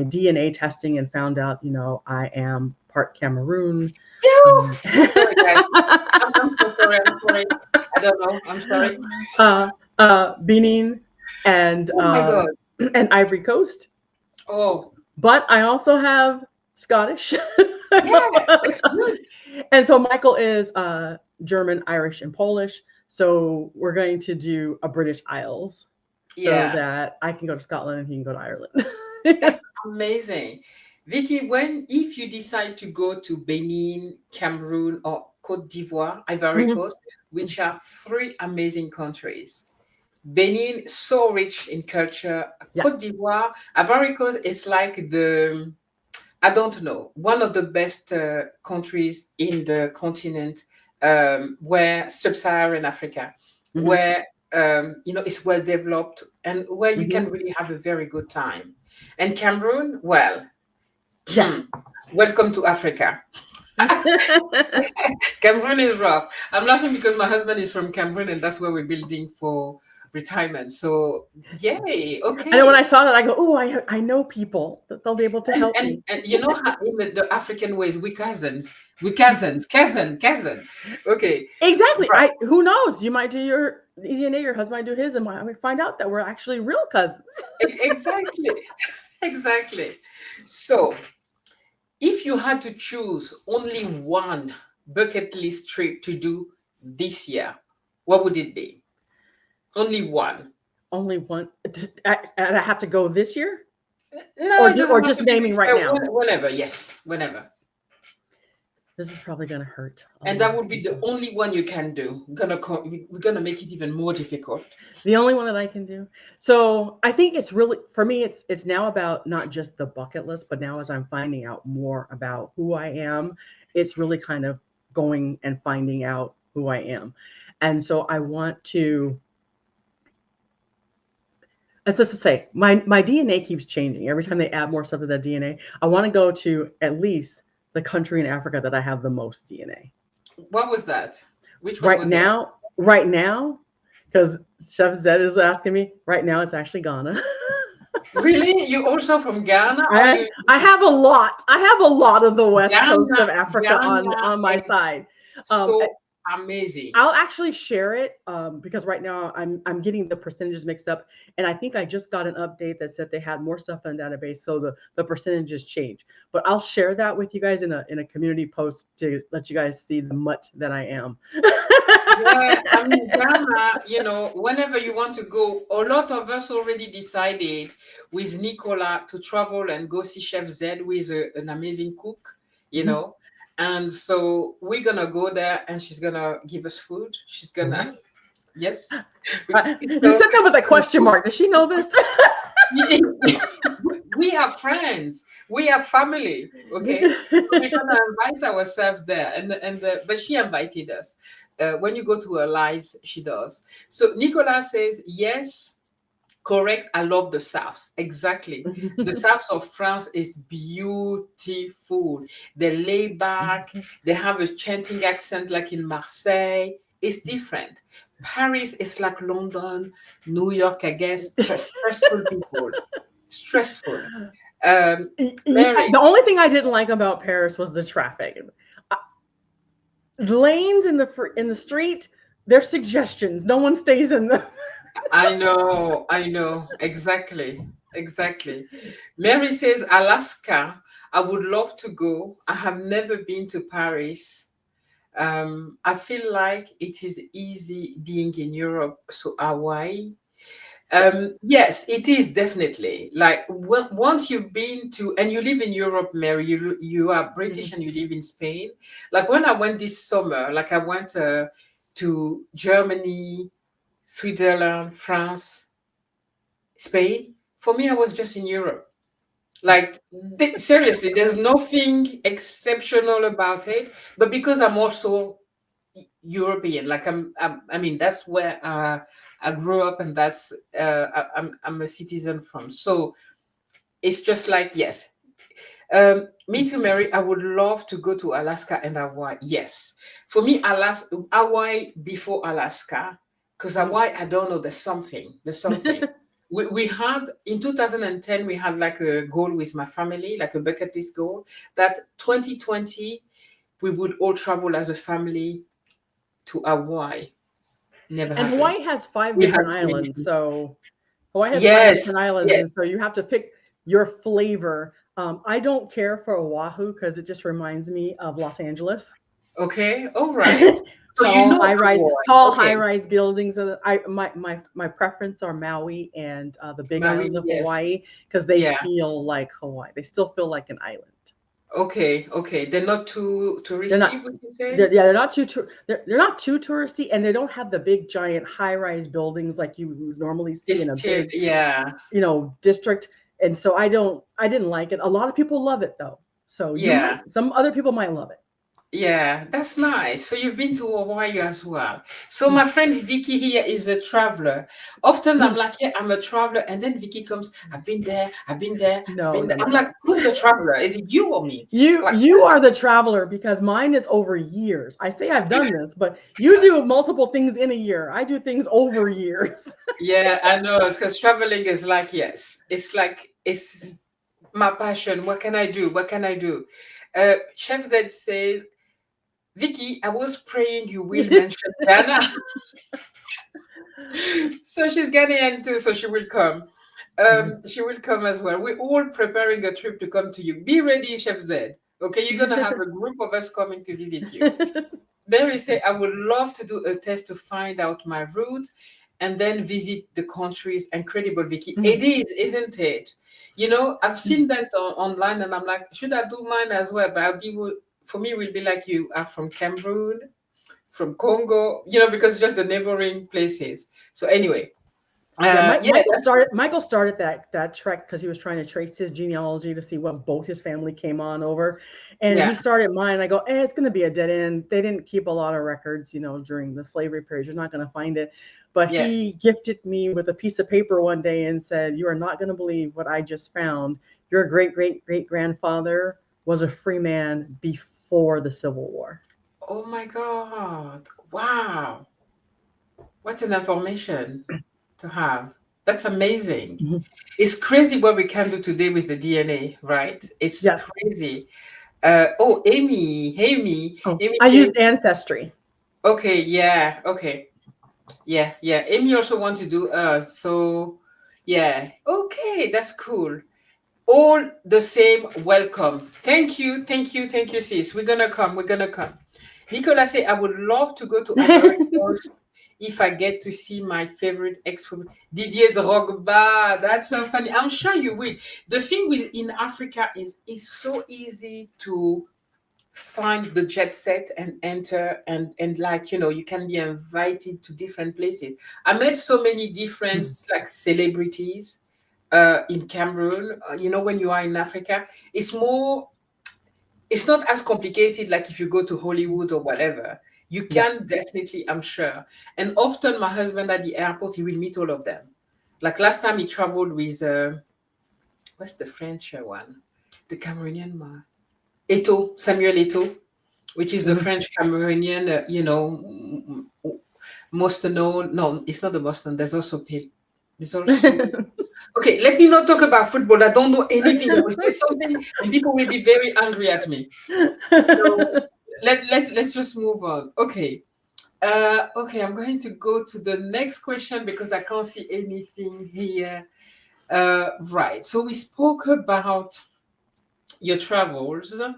DNA testing and found out I am part Cameroon,
Phew!
um,
I'm sorry, guys. I'm so sorry. I'm sorry. I don't know. I'm sorry.
uh, Benin, and
Oh my God.
and Ivory Coast.
Oh,
But I also have Scottish,
yeah. That's good.
and so Michael is German, Irish, and Polish. So we're going to do a British Isles so
Yeah.
that I can go to Scotland and he can go to Ireland.
That's amazing. Vicky, if you decide to go to Benin, Cameroon, or Cote d'Ivoire, Ivory
Mhm.
Coast, which are three amazing countries. Benin, so rich in culture. Cote
Yes.
d'Ivoire, Ivory Coast is like I don't know, one of the best countries in the continent, where sub-Saharan Africa,
Hmm.
where it's well developed and where you can
Hmm.
really have a very good time. And Cameroon, well,
Yes.
welcome to Africa. Cameroon is rough. I'm laughing because my husband is from Cameroon, and that's where we're building for. retirement. So yay,
And then when I
okay.
saw that, I go, oh, I know people that they'll be able to
And
help
and
me.
and you know how in the African ways we cousins, we cousins, cousin. Okay,
Exactly.
right.
Who knows? You might do your DNA, your husband might do his, and we find out that we're actually real cousins.
Exactly. Exactly. So if you had to choose only one bucket list trip to do this year, what would it be? Only one.
Only one, and I have to go this year,
No, it
or
doesn't have
just
to be
naming
this
right now.
whenever. Yes, whenever.
This is probably going to hurt a
And
lot
that
of
would be the
people.
only one you can do. We're gonna make it even more difficult.
The only one that I can do. So I think it's really for me. It's now about not just the bucket list, but now as I'm finding out more about who I am, it's really kind of going and finding out who I am. And so I want to, as just to say, my DNA keeps changing every time they add more stuff to that DNA. I want to go to at least the country in Africa that I have the most DNA.
What was that? Which one
Right
was it?
now, right now, because Chef Zed is asking me, right now it's actually Ghana.
Really? You also from Ghana, or
I
you
I have a lot. I have a lot of the west coast
Ghana?
of Africa
Ghana
on my
is
side. Um,
so amazing.
I'll actually share it because right now I'm getting the percentages mixed up, and I think I just got an update that said they had more stuff in the database, so the percentages change. But I'll share that with you guys in a community post to let you guys see the mutt that I am.
Yeah, I mean, Ghana, whenever you want to go, a lot of us already decided with Nicola to travel and go see Chef Zed, who is an amazing cook, you
Mhm.
know. And so we're gonna go there and she's gonna give us food. She's gonna,
Ooh.
yes.
You
So
said that with a question mark. Does she know this?
we are friends, we are family, okay? So we're gonna invite ourselves there, but she invited us. When you go to her lives, she does. So Nicolas says yes. Correct. I love the South. Exactly. The South of France is beautiful. They lay back. They have a chanting accent like in Marseille. It's different. Paris is like London, New York, I guess. Stressful people. Stressful. Mary.
The only thing I didn't like about Paris was the traffic. Uh, Lanes in the street, they're suggestions. No one stays in them.
I know. Exactly. Exactly. Mary says Alaska. I would love to go. I have never been to Paris. I feel like it is easy being in Europe. So Hawaii. Yes, it is definitely like once you've been to and you live in Europe, Mary. You are British
Mhm.
and you live in Spain. Like when I went this summer, like I went to Germany, Switzerland, France, Spain. For me, I was just in Europe. Like seriously, there's nothing exceptional about it. But because I'm also European, like I mean, that's where I grew up, and that's I'm a citizen from. So it's just like yes. Me too, Mary. I would love to go to Alaska and Hawaii. Yes, for me, Hawaii before Alaska, because
Mhm.
Hawaii, I don't know. There's something. There's something. We had in 2010 we had like a goal with my family, like a bucket list goal, that 2020 we would all travel as a family to Hawaii. Never
And
happened.
Hawaii has five
We had
different
too many
islands.
things.
So Hawaii has five
Yes,
different islands,
yes.
and so you have to pick your flavor. I don't care for Oahu because it just reminds me of Los Angeles.
Okay, all right. So you
Tall,
know
high rise,
Hawaii.
tall, high
Okay,
rise buildings. My preference are Maui and the Big
Maui,
Island of
yes.
Hawaii because they
Yeah.
feel like Hawaii. They still feel like an island.
Okay, okay. They're not too
They're
touristy,
not.
would you say?
They're not they're not too touristy, and they don't have the big giant high rise buildings like you would normally see in
It's
a
still,
big
yeah,
district. And so I didn't like it. A lot of people love it though. So
yeah.
some other people might love it.
Yeah, that's nice. So you've been to Hawaii as well. So
Mm.
my friend Vicky here is a traveler. Often I'm
Mm.
like, yeah, I'm a traveler, and then Vicky comes, I've been there, I've been there, I've
No,
been
no,
there. I'm
no.
like, who's the traveler? Is it you or me?
You
Like,
you are the traveler because mine is over years. I say I've done this, but you do multiple things in a year. I do things over years.
yeah, I know, because traveling is like, yes, it's like it's my passion. What can I do? What can I do? Chef Z says, Vicky, I was praying you will mention Ghana. So she's Ghanaian too, so she will come.
Mhm.
She will come as well. We're all preparing a trip to come to you. Be ready, Chef Z. Okay, you're gonna have a group of us coming to visit you. Mary say, I would love to do a test to find out my roots and then visit the countries. Incredible, Vicky.
Mhm.
It is, isn't it? You know, I've
Mhm.
seen that online and I'm like, should I do mine as well? But for me, it will be like you are from Cameroon, from Congo, because just the neighboring places. So anyway,
Yeah,
yeah, that's good.
Michael started that trek because he was trying to trace his genealogy to see what boat his family came on over, and he
Yeah,
started mine. I go, it's going to be a dead end. They didn't keep a lot of records, during the slavery period. You're not going to find it. But
yeah.
he gifted me with a piece of paper one day and said, "You are not going to believe what I just found. Your great great great grandfather was a free man before the Civil War."
Oh my God. Wow. What an information to have. That's amazing.
Mhm.
It's crazy what we can do today with the DNA, right? It's
Yes.
crazy. Oh,
Oh,
Amy
I
says,
used Ancestry.
okay, yeah, okay. Yeah, yeah. Amy also wants to do us. So, yeah. Okay, that's cool. All the same, welcome. Thank you, thank you, thank you, sis. We're gonna come. We're gonna come. Nicola say, I would love to go to Ivory Coast if I get to see my favorite ex Didier Drogba. That's so funny. I'm sure you will. The thing with in Africa is it's so easy to find the jet set and enter and like you can be invited to different places. I met so many different like celebrities in Cameroon. When you are in Africa, it's more, it's not as complicated like if you go to Hollywood or whatever. You
Yeah.
can definitely, I'm sure. And often my husband at the airport, he will meet all of them. Like last time he traveled with, what's the French one? The Cameroonian man. Samuel Eto'o, which is the
Mhm.
French Cameroonian, most known. No, it's not the most known. There's also There's also okay. Let me not talk about football. I don't know anything. I will say something, and people will be very angry at me. So let's just move on. Okay. Okay, I'm going to go to the next question because I can't see anything here. Right. So we spoke about your travels.
Mhm.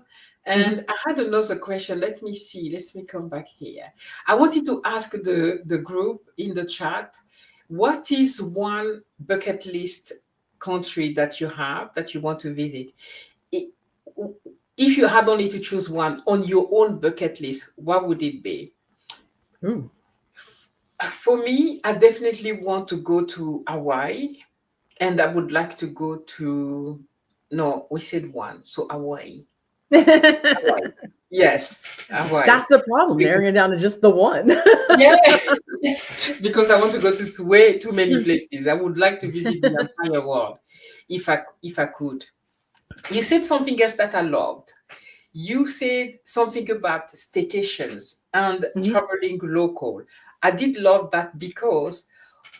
And I had another question. Let me see. Let me come back here. I wanted to ask the group in the chat, what is one bucket list country that you have that you want to visit? I- If you had only to choose one on your own bucket list, what would it be?
Ooh.
For me, I definitely want to go to Hawaii and I would like to go to, no, we said one, so Hawaii. Hawaii. Yes, Hawaii.
That's the problem,
Because
narrowing it down to just the one.
yeah, yes, because I want to go to way too many places. I would like to visit the entire world if I could. You said something else that I loved. You said something about staycations and
Mhm.
traveling local. I did love that because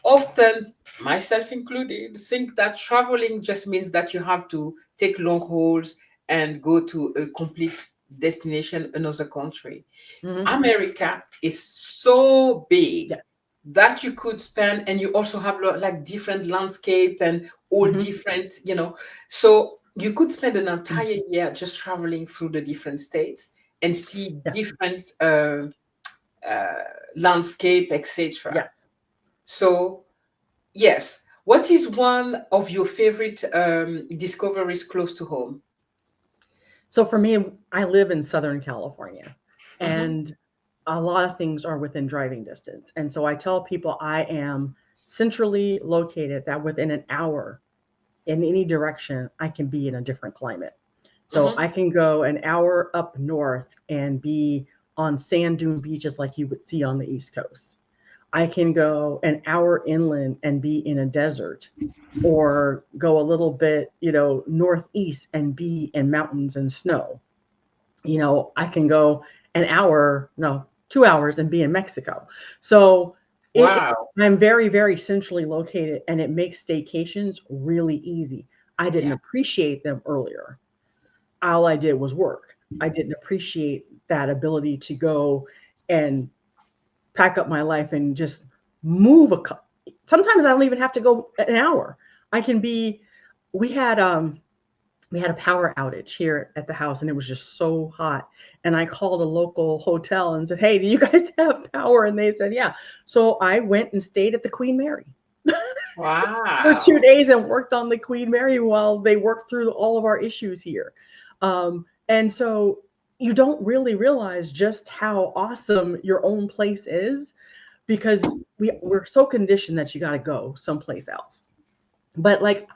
often, myself included, think that traveling just means that you have to take long hauls and go to a complete destination, another country.
Mhm.
America is so big
Yes.
that you could spend, and you also have like different landscape and all
Mhm.
different, so you could spend an
Mhm.
entire year just traveling through the different states and see
Yes.
different uh, landscape, etc.
Yes.
So yes. What is one of your favorite discoveries close to home?
So for me, I live in Southern California,
Hmm.
and a lot of things are within driving distance. And so I tell people I am centrally located, that within an hour in any direction, I can be in a different climate. So
Mm-hmm.
I can go an hour up north and be on sand dune beaches like you would see on the East Coast. I can go an hour inland and be in a desert, or go a little bit, northeast and be in mountains and snow. I can go an hour, no, 2 hours and be in Mexico. So
Wow.
I'm very, very centrally located, and it makes staycations really easy. I didn't
Yeah.
appreciate them earlier. All I did was work. I didn't appreciate that ability to go and pack up my life and just move sometimes I don't even have to go an hour. I can be we had a power outage here at the house, and it was just so hot, and I called a local hotel and said, "Hey, do you guys have power?" And they said, "Yeah." So I went and stayed at the Queen Mary for
Wow.
2 days and worked on the Queen Mary while they worked through all of our issues here. And so you don't really realize just how awesome your own place is, because we're so conditioned that you got to go someplace else. But like,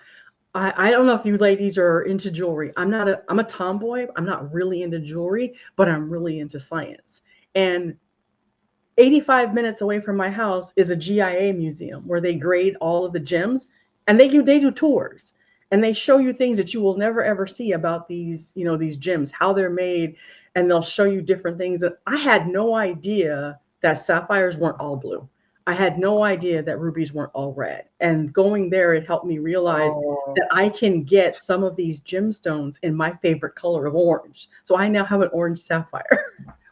I don't know if you ladies are into jewelry. I'm a tomboy. I'm not really into jewelry, but I'm really into science. And 85 minutes away from my house is a GIA museum where they grade all of the gems, and they do tours, and they show you things that you will never ever see about these gems, how they're made, and they'll show you different things. And I had no idea that sapphires weren't all blue. I had no idea that rubies weren't all red. And going there, it helped me realize
Oh,
that I can get some of these gemstones in my favorite color of orange. So I now have an orange sapphire.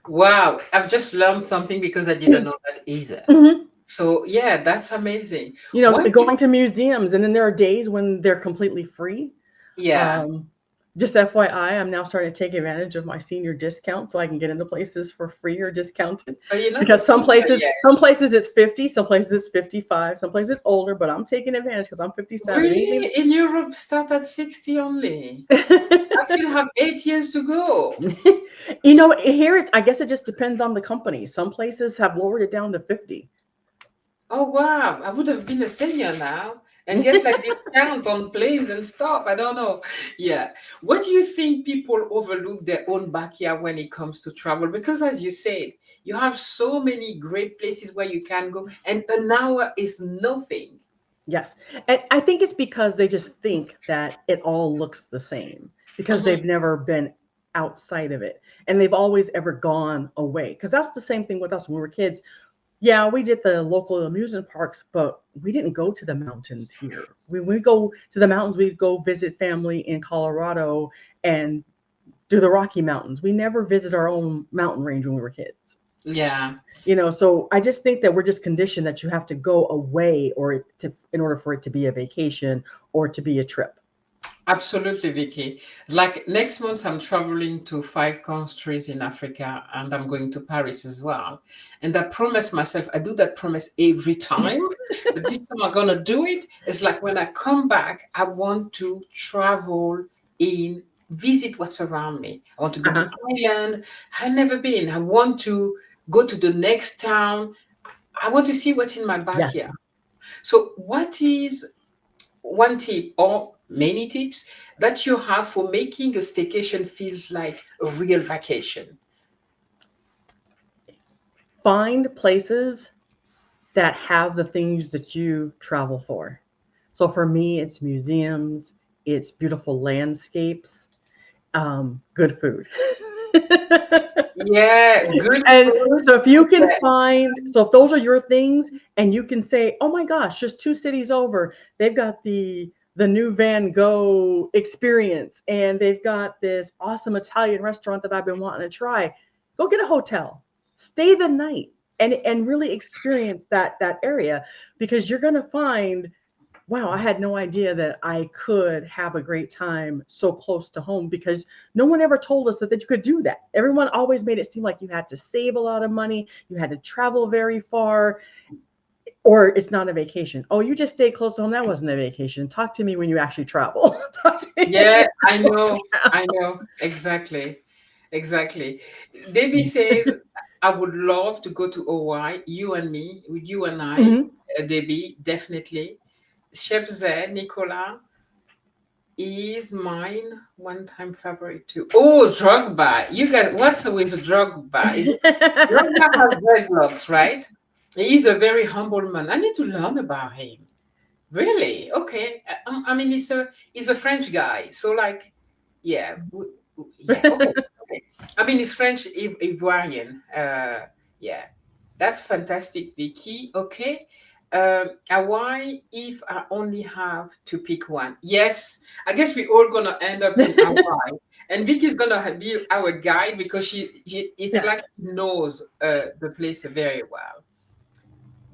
wow. I've just learned something because I didn't know that either.
Mhm.
So, yeah, that's amazing.
You know,
What do you,
going to museums, and then there are days when they're completely free.
yeah.
Um, just FYI, I'm now starting to take advantage of my senior discount so I can get into places for free or discounted.
But you're not a
Because some
senior
places,
yet.
some places it's 50, some places it's 55, some places it's older, but I'm taking advantage because I'm 57. Anything.
Really? In Europe, start at 60 only. I still have 8 years to go.
Here I guess it just depends on the company. Some places have lowered it down to 50.
Oh, wow. I would have been a senior now and get like discounts on planes and stuff. I don't know. Yeah. What do you think people overlook their own backyard when it comes to travel? Because as you said, you have so many great places where you can go, and an hour is nothing.
Yes. And I think it's because they just think that it all looks the same because
Mhm.
they've never been outside of it, and they've always ever gone away. Because that's the same thing with us when we were kids. Yeah, we did the local amusement parks, but we didn't go to the mountains here. When we go to the mountains, we'd go visit family in Colorado and do the Rocky Mountains. We never visit our own mountain range when we were kids.
Yeah.
So I just think that we're just conditioned that you have to go away in order for it to be a vacation or to be a trip.
Absolutely, Vicky. Like next month, I'm traveling to 5 countries in Africa and I'm going to Paris as well. And I promise myself, I do that promise every time, but this time I'm going to do it. It's like when I come back, I want to travel in, visit what's around me. I want to go to
Uh-huh.
Ireland. I've never been. I want to go to the next town. I want to see what's in my
Yes.
backyard. So, what is one tip or many tips that you have for making a staycation feels like a real vacation?
Find places that have the things that you travel for. So for me, it's museums, it's beautiful landscapes, good food.
Yeah, good
And
food.
so if you can
Yeah.
so if those are your things, and you can say, "Oh my gosh, just 2 cities over, they've got the new Van Gogh experience, and they've got this awesome Italian restaurant that I've been wanting to try." Go get a hotel, stay the night, and really experience that area, because you're gonna find, wow, I had no idea that I could have a great time so close to home, because no one ever told us that you could do that. Everyone always made it seem like you had to save a lot of money, you had to travel very far, or it's not a vacation. Oh, you just stayed close to home. That wasn't a vacation. Talk to me when you actually travel. Talk to me when you
Yeah, I
actually
know.
travel.
I know. Exactly. Exactly. Debbie says, I would love to go to Hawaii, you and me, with you and I,
Mhm.
Debbie, definitely. Chef Z, Nicola, is mine one time favorite too. Oh, Drogba. You guys, what's with Drogba? Is Drogba has dreadlocks, right? He's a very humble man. I need to learn about him. Really? Okay. I mean, he's a French guy, so like, yeah, yeah. Okay, okay. I mean, he's French Ivoirian. Yeah, that's fantastic, Vicky. Okay. Hawaii. If I only have to pick one, yes, I guess we all gonna end up in Hawaii, and Vicky's gonna be our guide because it's like
Yes.
she knows the place very well.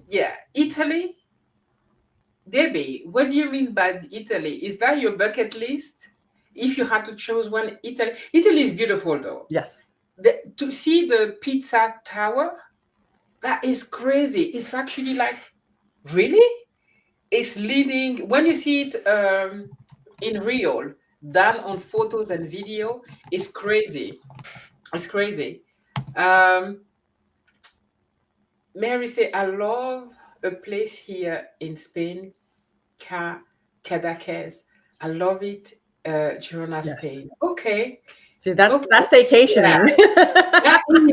Yeah, Italy. Debbie, what do you mean by Italy? Is that your bucket list? If you had to choose one, Italy is beautiful though.
Yes.
To see the pizza tower, that is crazy. It's actually like, really? It's leading, when you see it in real, done on photos and video, it's crazy. It's crazy. Um, Mary say, I love a place here in Spain, Ca Cadaqués. I love it, Girona,
Yes.
Spain. Okay,
See, that's
okay,
that's
yeah.
staycationing.
That is,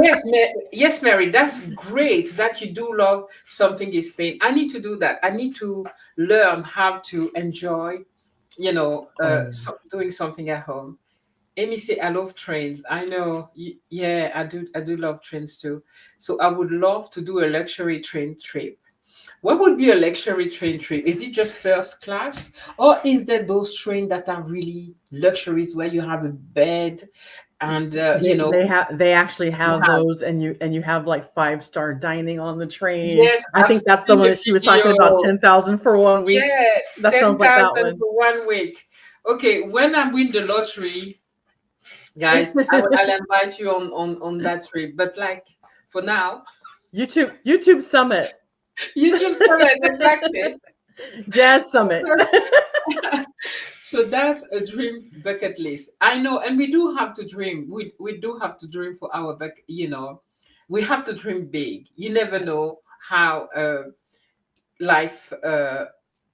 yes, yes, Mary. That's great that you do love something in Spain. I need to do that. I need to learn how to enjoy,
Oh,
doing something at home. Amy say, I love trains. I know. Yeah, I do. I do love trains too. So I would love to do a luxury train trip. What would be a luxury train trip? Is it just first class, or is there those trains that are really luxuries where you have a bed and
they actually
you
have
have,
those, and you have like 5-star dining on the train.
yes,
I
I've
think that's the
seen
one
the
that she was talking about,
video.
10,000 for one week.
Yeah,
That
ten
sounds like that
thousand
one.
for 1 week. Okay, when I win the lottery, guys, I'll invite you on that trip. But like for now,
YouTube Summit.
YouTube summit exactly.
Jazz Summit.
So that's a dream bucket list. I know, and we do have to dream. We do have to dream for our back. We have to dream big. You never
Yes.
know how life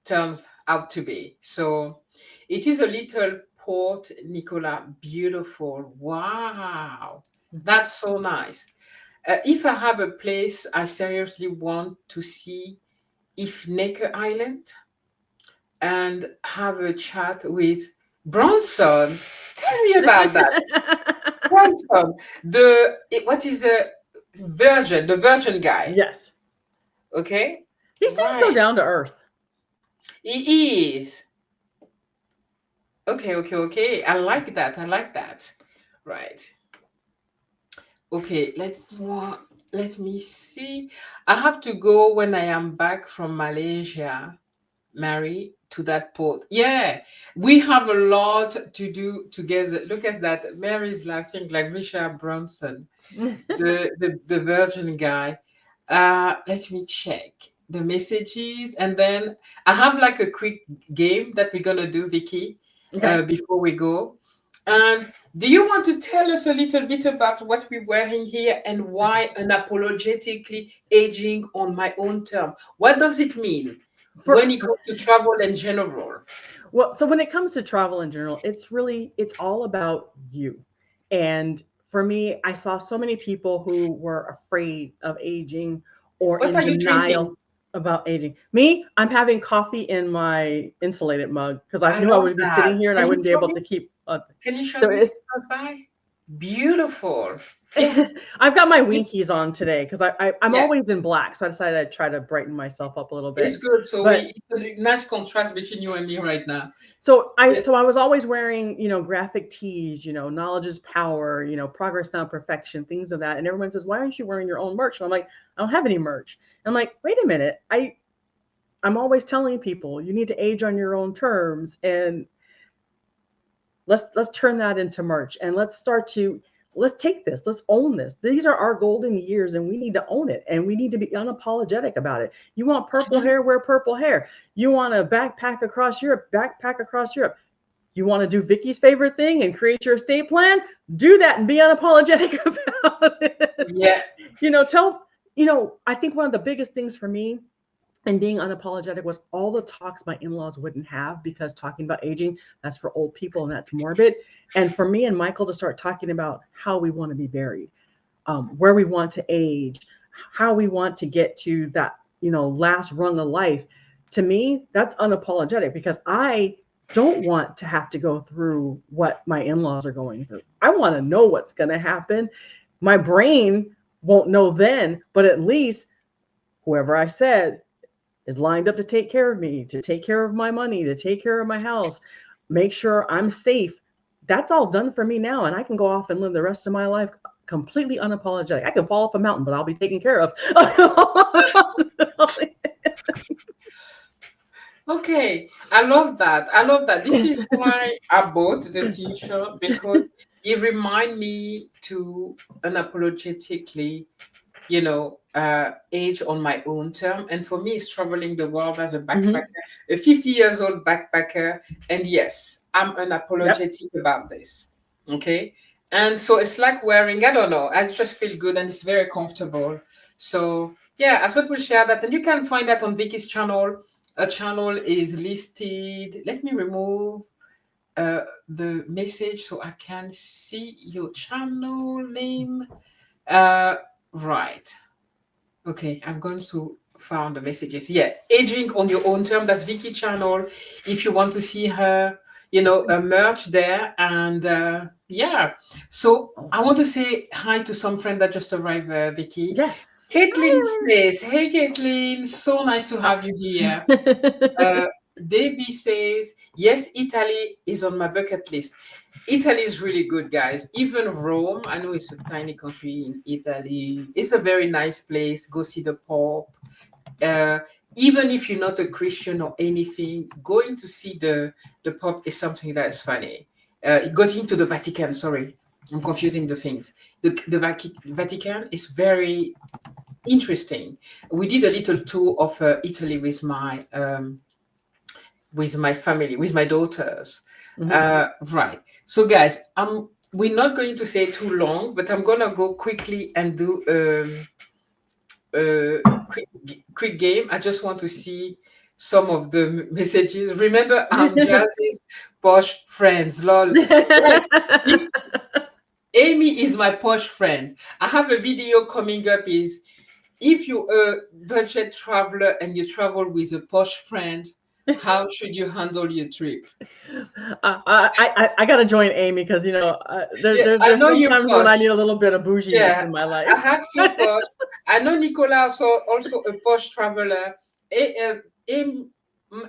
turns out to be. So it is a little port, Nicola. Beautiful. Wow, that's so nice. If I have a place I seriously want to see, if Necker Island, and have a chat with Bronson. Tell me about that. Bronson, what is the Virgin guy.
Yes.
Okay,
He seems so
right.
down to earth.
He is. Okay, okay, okay. I like that. I like that. Right. Okay, let me see. I have to go when I am back from Malaysia, Mary, to that port. Yeah, we have a lot to do together. Look at that. Mary's laughing like Richard Branson, the Virgin guy. Let me check the messages, and then I have like a quick game that we're gonna do, Vicky,
Okay.
before we go. And do you want to tell us a little bit about what we're wearing here and
Okay.
why unapologetically aging on my own term? What does it mean when
For
it comes to travel in general?
Well, so when it comes to travel in general, it's all about you. And for me, I saw so many people who were afraid of aging or
What
in
are you drinking?
denial about aging. Me, I'm having coffee in my insulated mug because I
I
knew I
love
would be
that.
sitting here and I
Can you
wouldn't be
show
able
me?
to keep.
Can you show
So
me?
it's
Pass by. Beautiful. Yeah.
I've got my
You-
Winkies on today because I'm
Yeah.
always in black, so I decided I'd try to brighten myself up a little
It's
bit.
good. So
But
it's a nice contrast between you and me right now. Yeah.
so I was always wearing, graphic tees, knowledge is power, progress not perfection, things of that. And everyone says, why aren't you wearing your own merch? And I'm like, I don't have any merch. I'm like, wait a minute. I'm always telling people you need to age on your own terms, and let's turn that into merch, and let's take this, let's own this. These are our golden years and we need to own it, and we need to be unapologetic about it. You want purple
Mhm.
hair, wear purple hair. You want to backpack across Europe. You want to do Vicky's favorite thing and create your estate plan? Do that and be unapologetic about it.
Yeah.
Tell, I think one of the biggest things for me And being unapologetic was all the talks my in-laws wouldn't have, because talking about aging, that's for old people and that's morbid. And for me and Michael to start talking about how we want to be buried, where we want to age, how we want to get to that, last rung of life. To me, that's unapologetic, because I don't want to have to go through what my in-laws are going through. I want to know what's going to happen. My brain won't know then, but at least whoever I said is lined up to take care of me, to take care of my money, to take care of my house, make sure I'm safe. That's all done for me now. And I can go off and live the rest of my life completely unapologetic. I can fall off a mountain, but I'll be taken care of.
Okay, I love that. I love that. This is why I bought the t-shirt, because it remind me to unapologetically, age on my own term. And for me, it's traveling the world as a
Hmm.
backpacker, a 50 years old backpacker. And yes, I'm
Yep.
unapologetic about this. Okay. And so it's like wearing, I don't know, I just feel good and it's very comfortable. So yeah, I thought we'll share that. And you can find that on Vicky's channel. A channel is listed. Let me remove the message so I can see your channel name. Uh, right. Okay, I'm going to find the messages. Yeah, aging on your own term. That's Vicky channel. If you want to see her, merch there, and yeah. So I want to say hi to some friend that just arrived, Vicky.
Yes.
Caitlin says, "Hey, Caitlin, so nice to have you here." Uh, Debbie says, yes, Italy is on my bucket list. Italy is really good, guys. Even Rome, I know it's a tiny country in Italy. It's a very nice place. Go see the Pope. Uh, Even if you're not a Christian or anything, going to see the Pope is something that is funny. Going to the Vatican, sorry, I'm confusing the things. The Vatican is very interesting. We did a little tour of Italy with my family, with my daughters.
Hmm.
Right. So, guys, we're not going to say too long, but I'm gonna go quickly and do a quick game. I just want to see some of the messages. Remember, I'm Jazz's posh friends. Lol. Yes, Amy is my posh friend. I have a video coming up. Is if you're a budget traveler and you travel with a posh friend, how should you handle your trip?
I got to join Amy, because
Yeah, I
there's
know you
sometimes when I need
posh.
a little bit of bouginess
Yeah,
in my
I
life.
have to posh. I know Nicola also a posh traveler.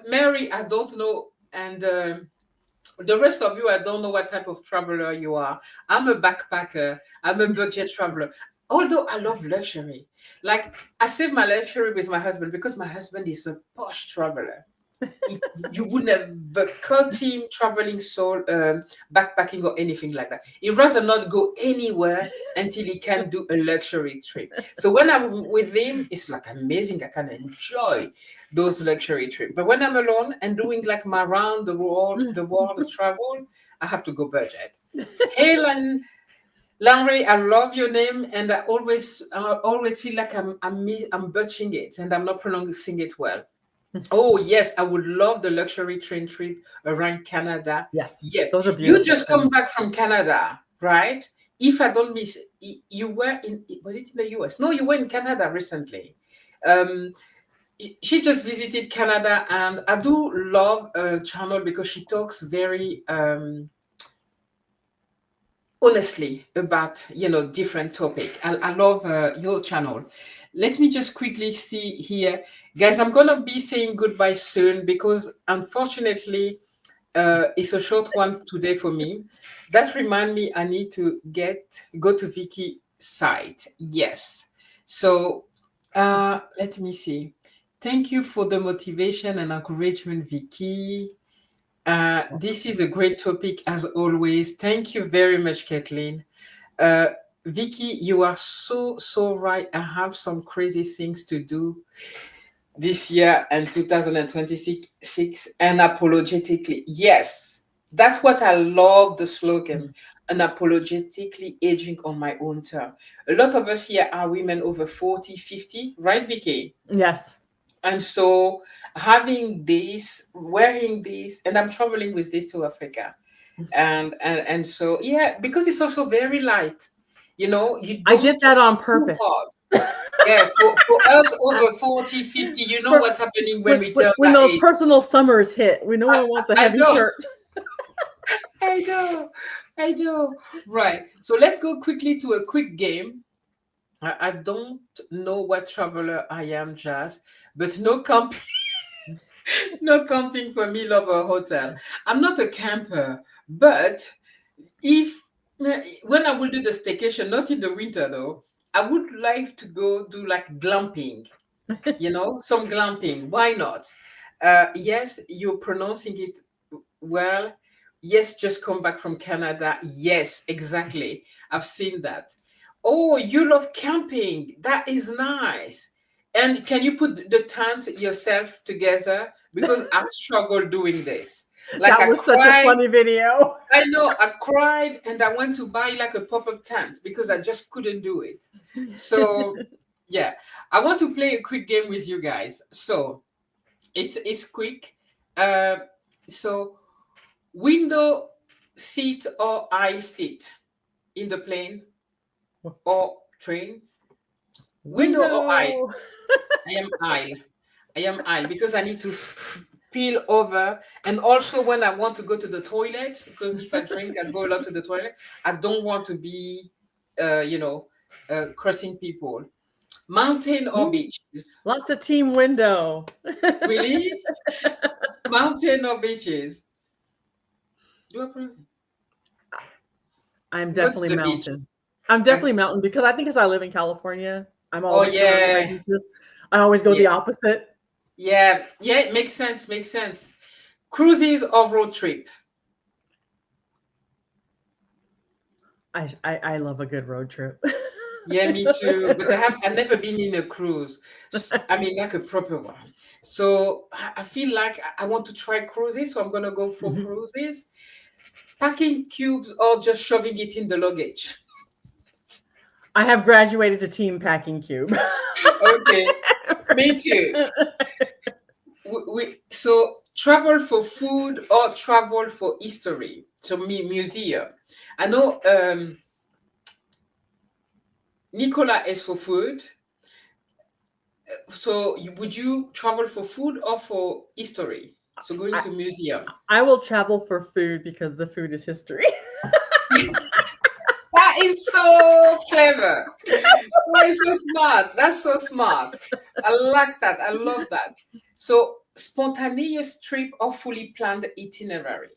Mary, I don't know, and the rest of you, I don't know what type of traveler you are. I'm a backpacker. I'm a budget traveler. Although I love luxury, like I save my luxury with my husband because my husband is a posh traveler. You would never cut him traveling solo, backpacking or anything like that. He'd rather not go anywhere until he can do a luxury trip. So when I'm with him, it's like amazing. I can enjoy those luxury trips. But when I'm alone and doing like my round the world travel, I have to go budget. Hey, Lanre, I love your name, and I always feel like I'm butchering it and I'm not pronouncing it well. Oh, yes, I would love the luxury train trip around Canada.
Yes,
Yep.
those are
You
beautiful.
just come back from Canada, right? If I don't miss, you were was it in the US? No, you were in Canada recently. Um, she just visited Canada, and I do love her channel because she talks very honestly about different topic. I love your channel. Let me just quickly see here, guys. I'm gonna be saying goodbye soon because unfortunately it's a short one today for me. That remind me I need to go to Vicky site. Yes. So let me see. Thank you for the motivation and encouragement, Vicky. This is a great topic as always. Thank you very much, Kathleen. Uh, Vicky, you are so right. I have some crazy things to do this year and 2026 and apologetically. Yes, that's what I love the slogan, unapologetically aging on my own term. A lot of us here are women over 40, 50, right, Vicky?
Yes.
And so having this, wearing this, and I'm traveling with this to Africa. And so yeah, because it's also very light. You
I did
don't
that on
too
purpose.
hard. Yeah, for us over 40, 50, you know
For
what's happening when we turn
when
that
those
age.
personal summers hit, when no
I,
one wants a
I
heavy
know,
shirt.
I know, I know. Right. So let's go quickly to a quick game. I don't know what traveler I am, Jazz, but no camping, no camping for me, love a hotel. I'm not a camper, but if when I will do the staycation, not in the winter though, I would like to go do like glamping, some glamping. Why not? Yes, you're pronouncing it well. Yes, just come back from Canada. Yes, exactly. I've seen that. Oh, you love camping. That is nice. And can you put the tent yourself together? Because I struggle doing this. Like
That
I
was such a
cried.
funny video.
I know I cried and I went to buy like a pop-up tent because I just couldn't do it. So yeah, I want to play a quick game with you guys. So it's quick. Uh, so window seat or aisle seat in the plane or train. Window or aisle?
Window.
I am aisle. I am aisle because I need to spill over. And also when I want to go to the toilet, because if I drink, I go a lot to the toilet. I don't want to be, crossing people. Mountain or
Mm,
beaches?
lots of team window.
Really? Mountain or beaches? Do I pre-
I'm
go to
definitely
the beach?
mountain. I'm
I,
definitely mountain because I think as I live in California, I'm
oh
always surrounded by
yeah,
beaches. I always go the
yeah,
opposite.
yeah, yeah. It makes sense. Makes sense. Cruises or road trip?
I love a good road trip.
Yeah, me too. But I've never been in a cruise. I mean, like a proper one. So I feel like I want to try cruises, so I'm gonna go for
Mhm.
cruises. Packing cubes or just shoving it in the luggage.
I have graduated to team packing cube.
Okay, me too. So travel for food or travel for history. So me museum. I know Nicola is for food. So would you travel for food or for history? So going
I,
to museum.
I will travel for food because the food is history.
That is so clever. That is so smart. That's so smart. I like that. I love that. So spontaneous trip or fully planned itinerary.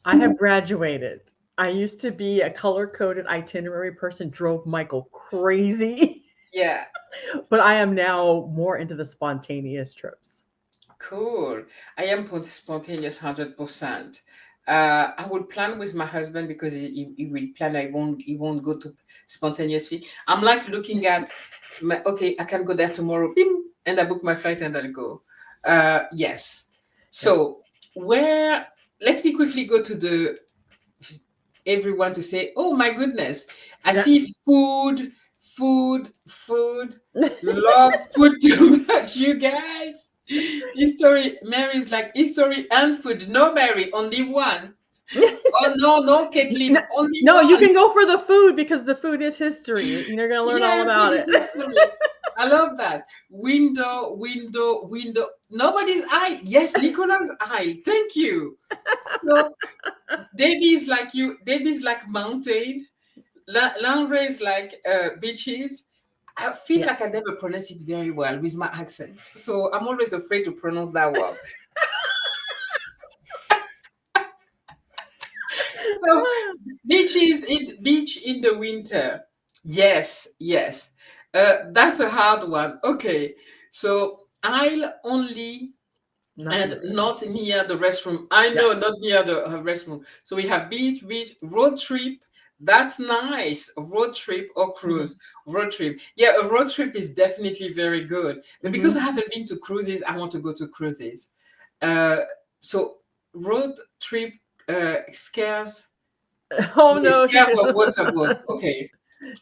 I have graduated. I used to be a color coded itinerary person, drove Michael crazy,
Yeah,
but I am now more into the spontaneous trips.
cool. I am spontaneous 100%. I would plan with my husband because he will plan. He won't go to spontaneously. I'm like looking at okay, I can go there tomorrow. Bim, and I book my flight and I'll go. Yes.
Yep.
So where let me quickly go to the everyone to say, oh my goodness, I
Yeah.
see food, food, food. Love food too much, you guys. History, Mary's like history and food. No, Mary, only one. Oh no, no,
No,
Caitlin, only
no, you
one.
can go for the food because the food is history. You're going to learn all
Yeah, food
about
is
it.
history. I love that. Window, window, window. Nobody's eye. Yes, Nicola's eye. Thank you. So Debbie's like you. Debbie's like mountain. Landry is like beaches. I feel
Yes.
like I never pronounce it very well with my accent. So I'm always afraid to pronounce that word. So beach in the winter. Yes, yes. That's a hard one. Okay. So I'll only
Not
and
near it.
not near the restroom. I know,
Yes.
not near the restroom. So we have beach, road trip. That's nice. Road trip or
Mhm.
cruise. Road trip. Yeah, a road trip is definitely very good. But because I
Mhm.
haven't been to cruises, I want to go to cruises. Uh, so road trip scares.
Oh
Okay,
no, she
scares
said.
of waterboard. Okay,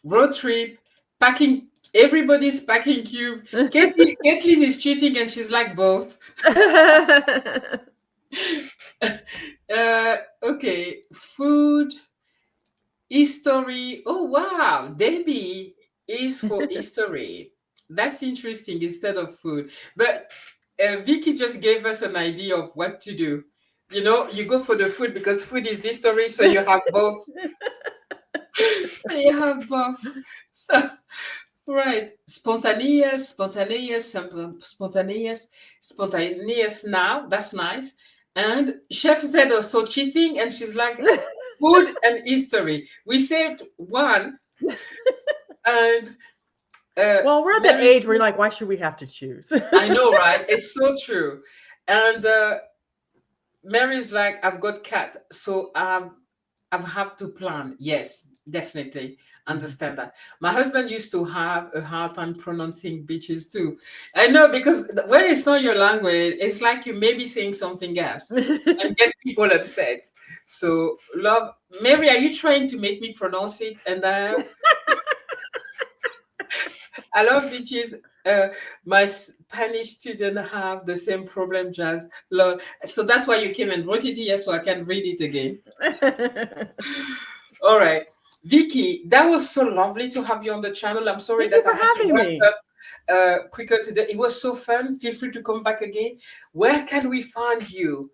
road trip, packing Everybody's packing cube. Caitlin is cheating and she's like both. Okay, food, history. Oh, wow. Debbie is for history. That's interesting instead of food. But Vicky just gave us an idea of what to do. You know, you go for the food because food is history, so you have both. So you have both. So right, spontaneous now. That's nice. And Chef said also cheating, and she's like food and history. We said one, and
Well, we're at that
Mary
age where
said,
you're like, why should we have to choose?
I know, right? It's so true. And Mary's like, I've got cat, so I've have to plan. Yes, definitely understand that. My husband used to have a hard time pronouncing beaches too. I know because when it's not your language, it's like you may be saying something else and get people upset. So, love, Mary, are you trying to make me pronounce it? And I love beaches. My Spanish student have the same problem, Jazz. Love. So that's why you came and wrote it here, so I can read it again. All right. Vicky, that was so lovely to have you on the channel. I'm sorry
Thank you
that I
for
had to
having
wrap
me.
up quicker today. It was so fun. Feel free to come back again. Where can we find you?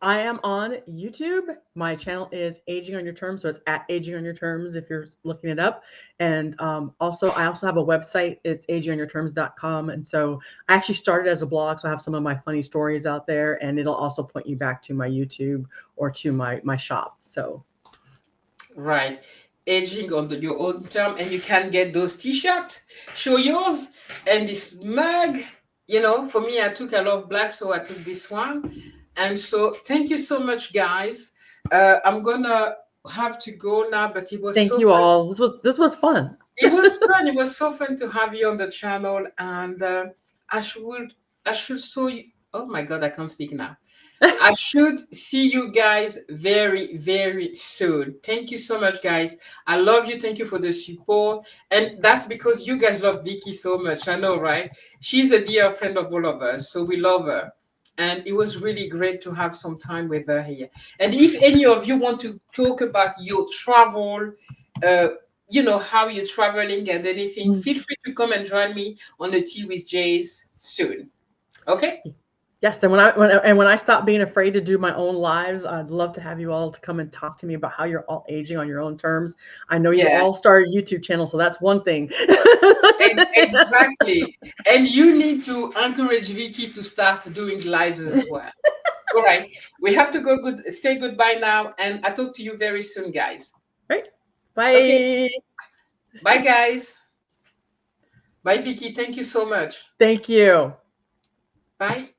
I am on YouTube. My channel is Aging on Your Terms, so it's at Aging on Your Terms if you're looking it up. And also, I also have a website. It's agingonyourterms.com. And so I actually started as a blog, so I have some of my funny stories out there, and it'll also point you back to my YouTube or to my shop. So
Right. Aging on your own term, and you can get those t-shirts. Show yours and this mug. You know, for me, I took a lot of black, so I took this one. And so, thank you so much, guys. I'm gonna have to go now, but it was
thank
so
you
fun.
all. This was fun.
It was fun. It was so fun to have you on the channel, and I should I should show you. Oh my God, I can't speak now. I should see you guys very, very soon. Thank you so much, guys. I love you. Thank you for the support. And that's because you guys love Vicky so much. I know, right? She's a dear friend of all of us. So we love her. And it was really great to have some time with her here. And if any of you want to talk about your travel, uh, you know, how you're traveling and anything,
Mm.
feel free to come and join me on the Tea with Jays soon. Okay?
Yes, and when I stop being afraid to do my own lives, I'd love to have you all to come and talk to me about how you're all aging on your own terms. I know you
Yeah.
all started YouTube channels, so that's one thing.
Exactly. And you need to encourage Vicky to start doing lives as well. All right. We have to go say goodbye now. And I talk to you very soon, guys.
Right.
Okay.
Bye.
Bye, guys. Bye, Vicky. Thank you so much.
Thank you.
Bye.